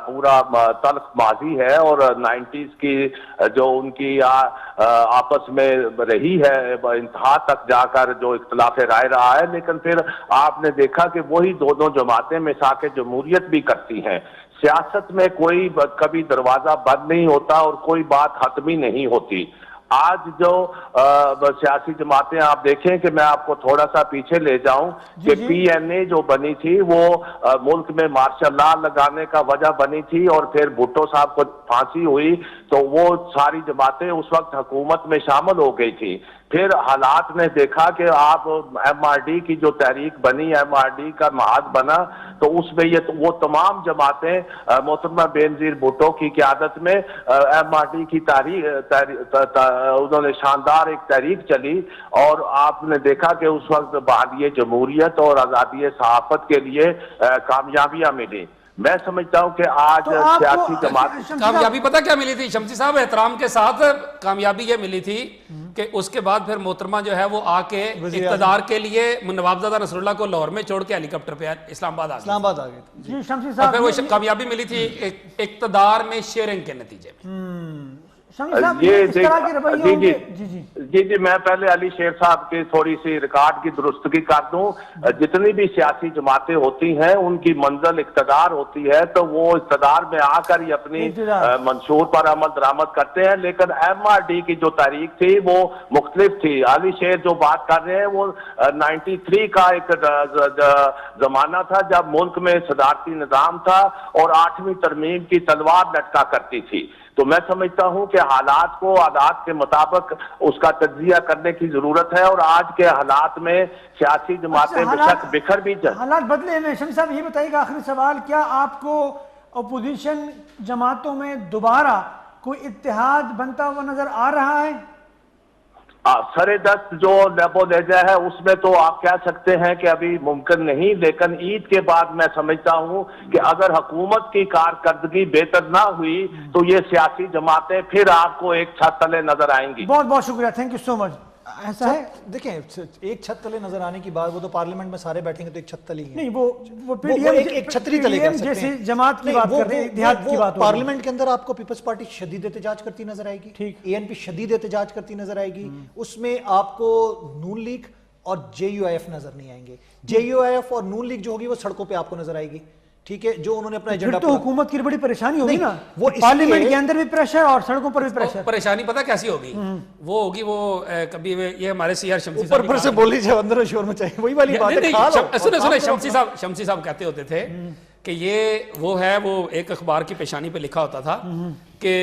پورا تلخ ماضی ہے, اور 90s کی جو ان کی آپس میں رہی ہے انتہا تک جا کر جو اختلاف رائے رہا ہے. لیکن پھر آپ نے دیکھا کہ وہی دونوں جماعتیں مساق جمہوریت بھی کرتی ہیں. سیاست میں کوئی کبھی دروازہ بند نہیں ہوتا اور کوئی بات ختم ہی نہیں ہوتی. آج جو سیاسی جماعتیں آپ دیکھیں کہ میں آپ کو تھوڑا سا پیچھے لے جاؤں کہ پی این اے جو بنی تھی وہ ملک میں مارشل لا لگانے کا وجہ بنی تھی، اور پھر بھٹو صاحب کو پھانسی ہوئی تو وہ ساری جماعتیں اس وقت حکومت میں شامل ہو گئی تھی۔ پھر حالات نے دیکھا کہ آپ ایم آر ڈی کی جو تحریک بنی، ایم آر ڈی کا محاذ بنا، تو اس میں وہ تمام جماعتیں محترمہ بینظیر بھٹو کی قیادت میں ایم آر ڈی کی انہوں نے شاندار ایک تحریک چلی، اور آپ نے دیکھا کہ اس وقت بحالی جمہوریت اور آزادی صحافت کے لیے کامیابیاں ملی۔ میں سمجھتا ہوں کہ آج سیاسی جماعت کامیابی پتہ کیا ملی تھی شمسی صاحب؟ احترام کے ساتھ کامیابی یہ ملی تھی کہ اس کے بعد پھر محترمہ جو ہے وہ آ کے اقتدار کے لیے نوابزادہ نصر اللہ کو لاہور میں چھوڑ کے ہیلی کاپٹر پہ اسلام آباد آ گئے۔ جی شمسی اور صاحب، پھر وہ کامیابی ملی تھی اقتدار میں شیئرنگ کے نتیجے میں۔ شمسی صاحب اس طرح کے رویوں جی جی جی میں پہلے علی شیر صاحب کی تھوڑی سی ریکارڈ کی درستگی کر دوں۔ جتنی بھی سیاسی جماعتیں ہوتی ہیں ان کی منزل اقتدار ہوتی ہے، تو وہ اقتدار میں آ کر ہی اپنی منشور پر عمل درآمد کرتے ہیں، لیکن ایم آر ڈی کی جو تحریک تھی وہ مختلف تھی۔ علی شیر جو بات کر رہے ہیں وہ 93 کا ایک زمانہ تھا جب ملک میں صدارتی نظام تھا اور 8ویں ترمیم کی تلوار لٹکا کرتی تھی۔ تو میں سمجھتا ہوں کہ حالات کو عادات کے مطابق اس کا تجزیہ کرنے کی ضرورت ہے، اور آج کے حالات میں سیاسی جماعتیں بے شک بکھر بھی حالات بدلے ہیں۔ شمسی صاحب یہ بتائیے گا آخری سوال، کیا آپ کو اپوزیشن جماعتوں میں دوبارہ کوئی اتحاد بنتا ہوا نظر آ رہا ہے؟ سر دست جو لب و لہجہ ہے اس میں تو آپ کہہ سکتے ہیں کہ ابھی ممکن نہیں، لیکن عید کے بعد میں سمجھتا ہوں کہ اگر حکومت کی کارکردگی بہتر نہ ہوئی تو یہ سیاسی جماعتیں پھر آپ کو ایک چھت تلے نظر آئیں گی۔ بہت بہت شکریہ، تھینک یو سو مچ۔ ایسا ہے دیکھیں ایک چھت تلے نظر آنے کی بات، وہ تو پارلیمنٹ میں سارے بیٹھیں گے تو ایک چھت تلے ہی ہے۔ نہیں وہ پی ڈی ایم ایک چھتری تلے کر سکتے ہیں جیسے جماعت کی بات کر رہے ہیں، اتحاد کی بات ہو رہی ہے۔ پارلیمنٹ کے اندر آپ کو پیپلز پارٹی شدید احتجاج کرتی نظر آئے گی، اے این پی شدید احتجاج کرتی نظر آئے گی، اس میں آپ کو نون لیگ اور جے یو آئی ایف نظر نہیں آئیں گے۔ جے یو آئی ایف اور نون لیگ جو ہوگی وہ سڑکوں پہ آپ کو نظر آئے گی، ٹھیک ہے، جو انہوں نے اپنا ایجنڈا۔ تو حکومت کی بڑی پریشانی ہوگی نا، وہ پارلیمنٹ کے اندر بھی پریشر اور سڑکوں پر بھی پریشر۔ پریشانی پتہ کیسی ہوگی؟ وہ ہوگی وہ کبھی یہ ہمارے سی آر شمسی صاحب اوپر سے بول لیجیے اندر شور مچائیں، وہی والی بات ہے۔ سنیں شمسی صاحب کہتے ہوتے تھے کہ یہ وہ ہے، وہ ایک اخبار کی پیشانی پہ لکھا ہوتا تھا کہ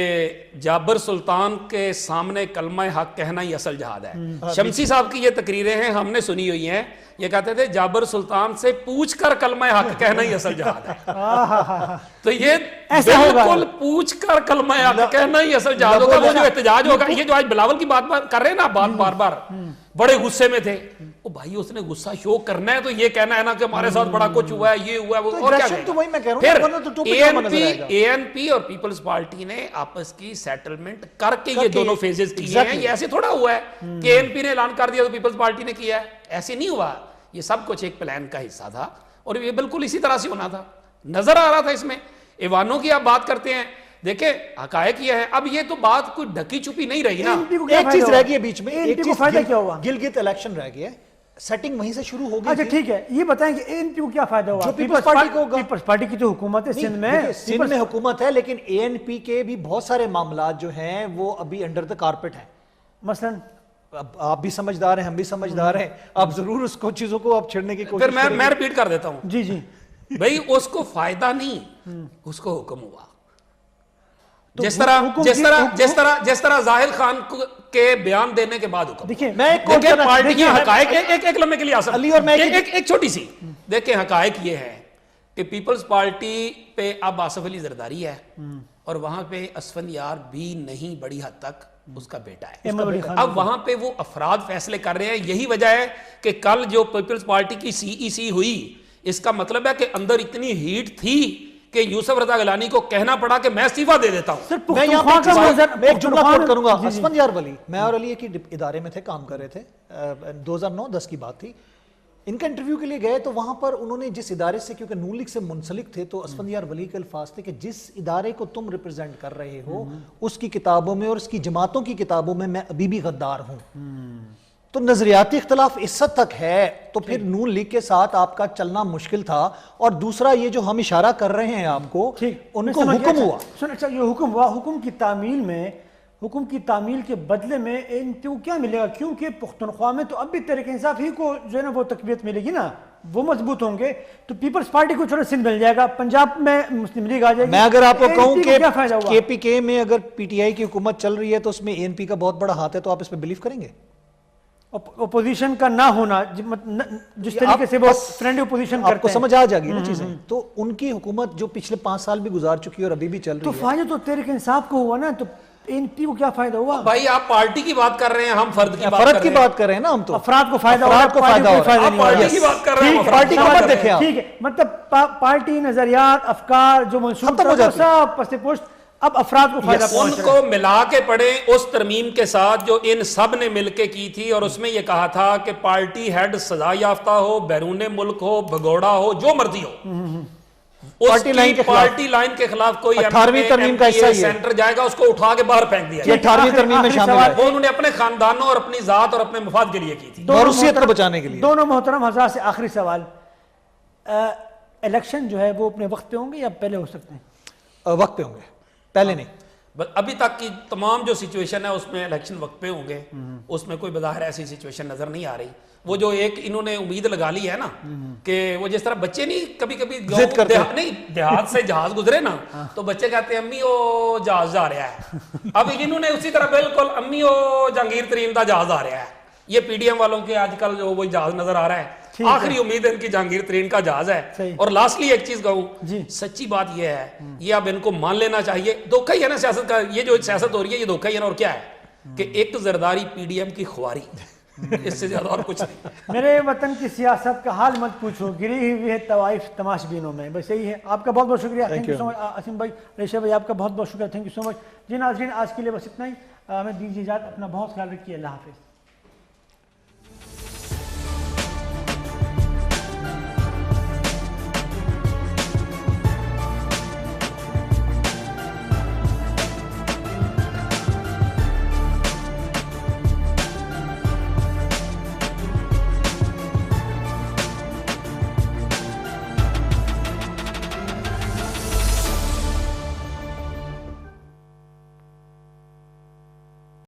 جابر سلطان کے سامنے کلمہ حق کہنا ہی اصل جہاد ہے۔ شمسی صاحب کی یہ تقریریں ہیں، ہم نے سنی ہوئی ہیں، یہ کہتے تھے جابر سلطان سے پوچھ کر کلمہ حق کہنا ہی اصل جہاد ہے۔ تو یہ بالکل پوچھ کر کلمہ حق کہنا ہی اصل جہاد ہوگا۔ وہ جو احتجاج ہوگا، یہ جو آج بلاول کی بات کر رہے ہیں نا، بار بار بڑے غصے میں تھے، او بھائی اس نے غصہ شو کرنا ہے تو یہ کہنا ہے نا کہ ہمارے ساتھ بڑا کچھ ہوا ہے، یہ ہوا ہے، اور کیا کہیں۔ پھر اے این پی اور پیپلز پارٹی نے آپس کی سیٹلمنٹ کر کے یہ دونوں فیزز کیے ہیں۔ یہ ایسے تھوڑا ہوا ہے کہ اے این پی نے اعلان کر دیا تو پیپلز پارٹی نے کیا ہے، ایسے نہیں ہوا۔ یہ سب کچھ ایک پلان کا حصہ تھا اور یہ بالکل اسی طرح سے ہونا تھا، نظر آ رہا تھا اس میں۔ ایوانوں کی آپ بات کرتے ہیں، دیکھیں حقائق یہ ہے، اب یہ تو بات کوئی ڈھکی چھپی نہیں رہی نا۔ ایک چیز رہ گئی ہے بیچ میں، ایک چیز گلگت الیکشن رہ گیا ہے، سیٹنگ وہیں سے شروع ہو گئی۔ اچھا ٹھیک ہے، یہ بتائیں کہ اے این پی کو کیا فائدہ ہوا؟ پیپلز پارٹی کی جو حکومت ہے سندھ میں حکومت ہے، لیکن اے این پی کے بھی بہت سارے معاملات جو ہیں وہ ابھی انڈر دا کارپٹ ہیں۔ مثلاً آپ بھی سمجھدار ہیں، ہم بھی سمجھدار ہیں، آپ ضرور اس کو چیزوں کو آپ چھڑنے کی کوشش پھر میں ریپیٹ کر دیتا ہوں۔ جی جی بھئی اس کو فائدہ نہیں، اس کو حکم ہوا۔ جس طرح ظاہر خان کے بیان دینے کے بعد حکم، دیکھیں پارٹیاں حقائق ایک لمحے کے لیے آسان، ایک چھوٹی سی دیکھیں حقائق یہ ہے کہ پیپلز پارٹی پہ اب آصف علی زرداری ہے اور وہاں پہ اسفندیار بھی نہیں، بڑی حد تک اس کا بیٹا ہے۔ اب وہاں پہ وہ افراد فیصلے کر رہے ہیں، یہی وجہ ہے کہ کل جو پیپلز پارٹی کی سی ای سی ہوئی، اس کا مطلب ہے کہ اندر اتنی ہیٹ تھی کہ یوسف رضا گیلانی کو کہنا پڑا کہ میں استعفیٰ دے دیتا ہوں۔ میں یہاں پہ ایک جملہ کوٹ کروں گا۔ اسفندیار ولی، میں اور علی ایک ہی ادارے میں تھے، کام کر رہے تھے، 2009-10 کی بات تھی۔ ان کا انٹرویو کے لیے گئے تو وہاں پر انہوں نے جس ادارے سے، کیونکہ نون لیگ سے منسلک تھے، تو اسفندیار ولی کے الفاظ تھے کہ جس ادارے کو تم ریپرزینٹ کر رہے ہو اس کی کتابوں میں اور اس کی جماعتوں کی کتابوں میں ابھی بھی غدار ہوں۔ تو نظریاتی اختلاف اس حد تک ہے تو پھر نون لیگ کے ساتھ آپ کا چلنا مشکل تھا۔ اور دوسرا یہ جو ہم اشارہ کر رہے ہیں آپ کو، ان کو حکم ہوا۔ اچھا یہ حکم ہوا، حکم کی تعمیل میں حکم کی تعمیل کے بدلے میں ان کو کیا ملے گا؟ کیونکہ پختونخوا میں تو اب بھی تحریک انصاف ہی کو جو ہے نا وہ تقویت ملے گی نا، وہ مضبوط ہوں گے، تو پیپلز پارٹی کو چھوڑا سندھ مل جائے گا، پنجاب میں مسلم لیگ آ جائے گی۔ میں اگر آپ کو کہوں کہ کیا فائدہ ہوا؟ کے پی کے میں اگر پی ٹی آئی کی حکومت چل رہی ہے تو اس میں اے این پی کا بہت بڑا ہاتھ ہے، تو آپ اس پہ بلیو کریں گے؟ اپوزیشن کا نہ ہونا، جس طریقے سے وہ فرینڈلی اپوزیشن کرتے ہیں، آپ کو سمجھ آ جائے گی نا چیزیں، تو ان کی حکومت جو پچھلے 5 سال بھی گزار چکی ہے اور ابھی بھی چل تو رہی ہے، فائدہ تو تحریک انصاف کو ہوا نا، تو این پی کو کیا فائدہ ہوا؟ بھائی آپ پارٹی کی بات کر رہے ہیں، ہم فرد کی بات فرد کر کی رہے ہیں۔ بات کر رہے ہیں نا، ہم تو افراد کو فائدہ ہو رہا ہے، افراد کو فائدہ ہو رہا ہے، آپ پارٹی کی بات کر رہے ہیں، پارٹی کو مت دیکھیں آپ، ٹھیک ہے، مطلب پارٹی نظریات افکار جو منسوخ ختم ہو جاتی ہے، سب پس پشت اب افراد کو فائدہ ان پہنچ رہا کو ہے۔ ملا کے پڑھیں اس ترمیم کے ساتھ جو ان سب نے مل کے کی تھی، اور اس میں یہ کہا تھا کہ پارٹی ہیڈ سزا یافتہ ہو، بیرون ملک ہو، بھگوڑا ہو، جو مرضی ہو، اس کی پارٹی لائن کے خلاف کوئی 18ویں ترمیم کا حصہ یہ سینٹر جائے گا، اس کو اٹھا کے باہر پھینک دیا یہ جائے گا۔ 18ویں ترمیم میں شامل ہے، وہ انہوں نے اپنے خاندانوں اور اپنی ذات اور اپنے مفاد کے لیے کی تھی۔ موروثیت کو بچانے کے لیے۔ دونوں محترم حضرات سے آخری سوال، الیکشن جو ہے وہ اپنے وقت پہ ہوں گے یا پہلے ہو سکتے ہیں؟ وقت پہ ہوں گے، پہلے نہیں۔ ابھی تک کی تمام جو سچویشن ہے اس میں الیکشن وقت پہ ہوں گے، اس میں کوئی بظاہر ایسی سچویشن نظر نہیں آ رہی۔ وہ جو ایک انہوں نے امید لگا لی ہے نا کہ وہ جس طرح بچے نہیں کبھی کبھی نہیں دیہات سے جہاز گزرے نا تو بچے کہتے ہیں امی وہ جہاز جا رہا ہے، اب انہوں نے اسی طرح بالکل امی وہ جہانگیر ترین کا جہاز آ رہا ہے۔ یہ پی ڈی ایم والوں کے آج کل جو وہی جہاز نظر آ رہا ہے، آخری امید ان کی جہانگیر ترین کا جہاز ہے۔ اور لاسٹلی ایک چیز کہوں، سچی بات یہ ہے، یہ اب ان کو مان لینا چاہیے، دھوکہ ہی ہے نا سیاست کا، یہ جو سیاست ہو رہی ہے یہ دھوکہ ہی ہے نا، اور کیا ہے کہ ایک زرداری پی ڈی ایم کی خواری، اس سے زیادہ اور کچھ نہیں۔ میرے وطن کی سیاست کا حال مت پوچھو، گری ہوئی ہے طوائف تماش بینوں میں، بس یہی ہے۔ آپ کا بہت بہت شکریہ، تھینک یو سو مچ عاصم بھائی، ریشا بھائی، آپ کا بہت بہت شکریہ، تھینک یو سو مچ۔ جی ناظرین، آج کے لیے بس اتنا ہی، ہمیں دیجیے اجازت، اپنا بہت خیال رکھیے، اللہ حافظ۔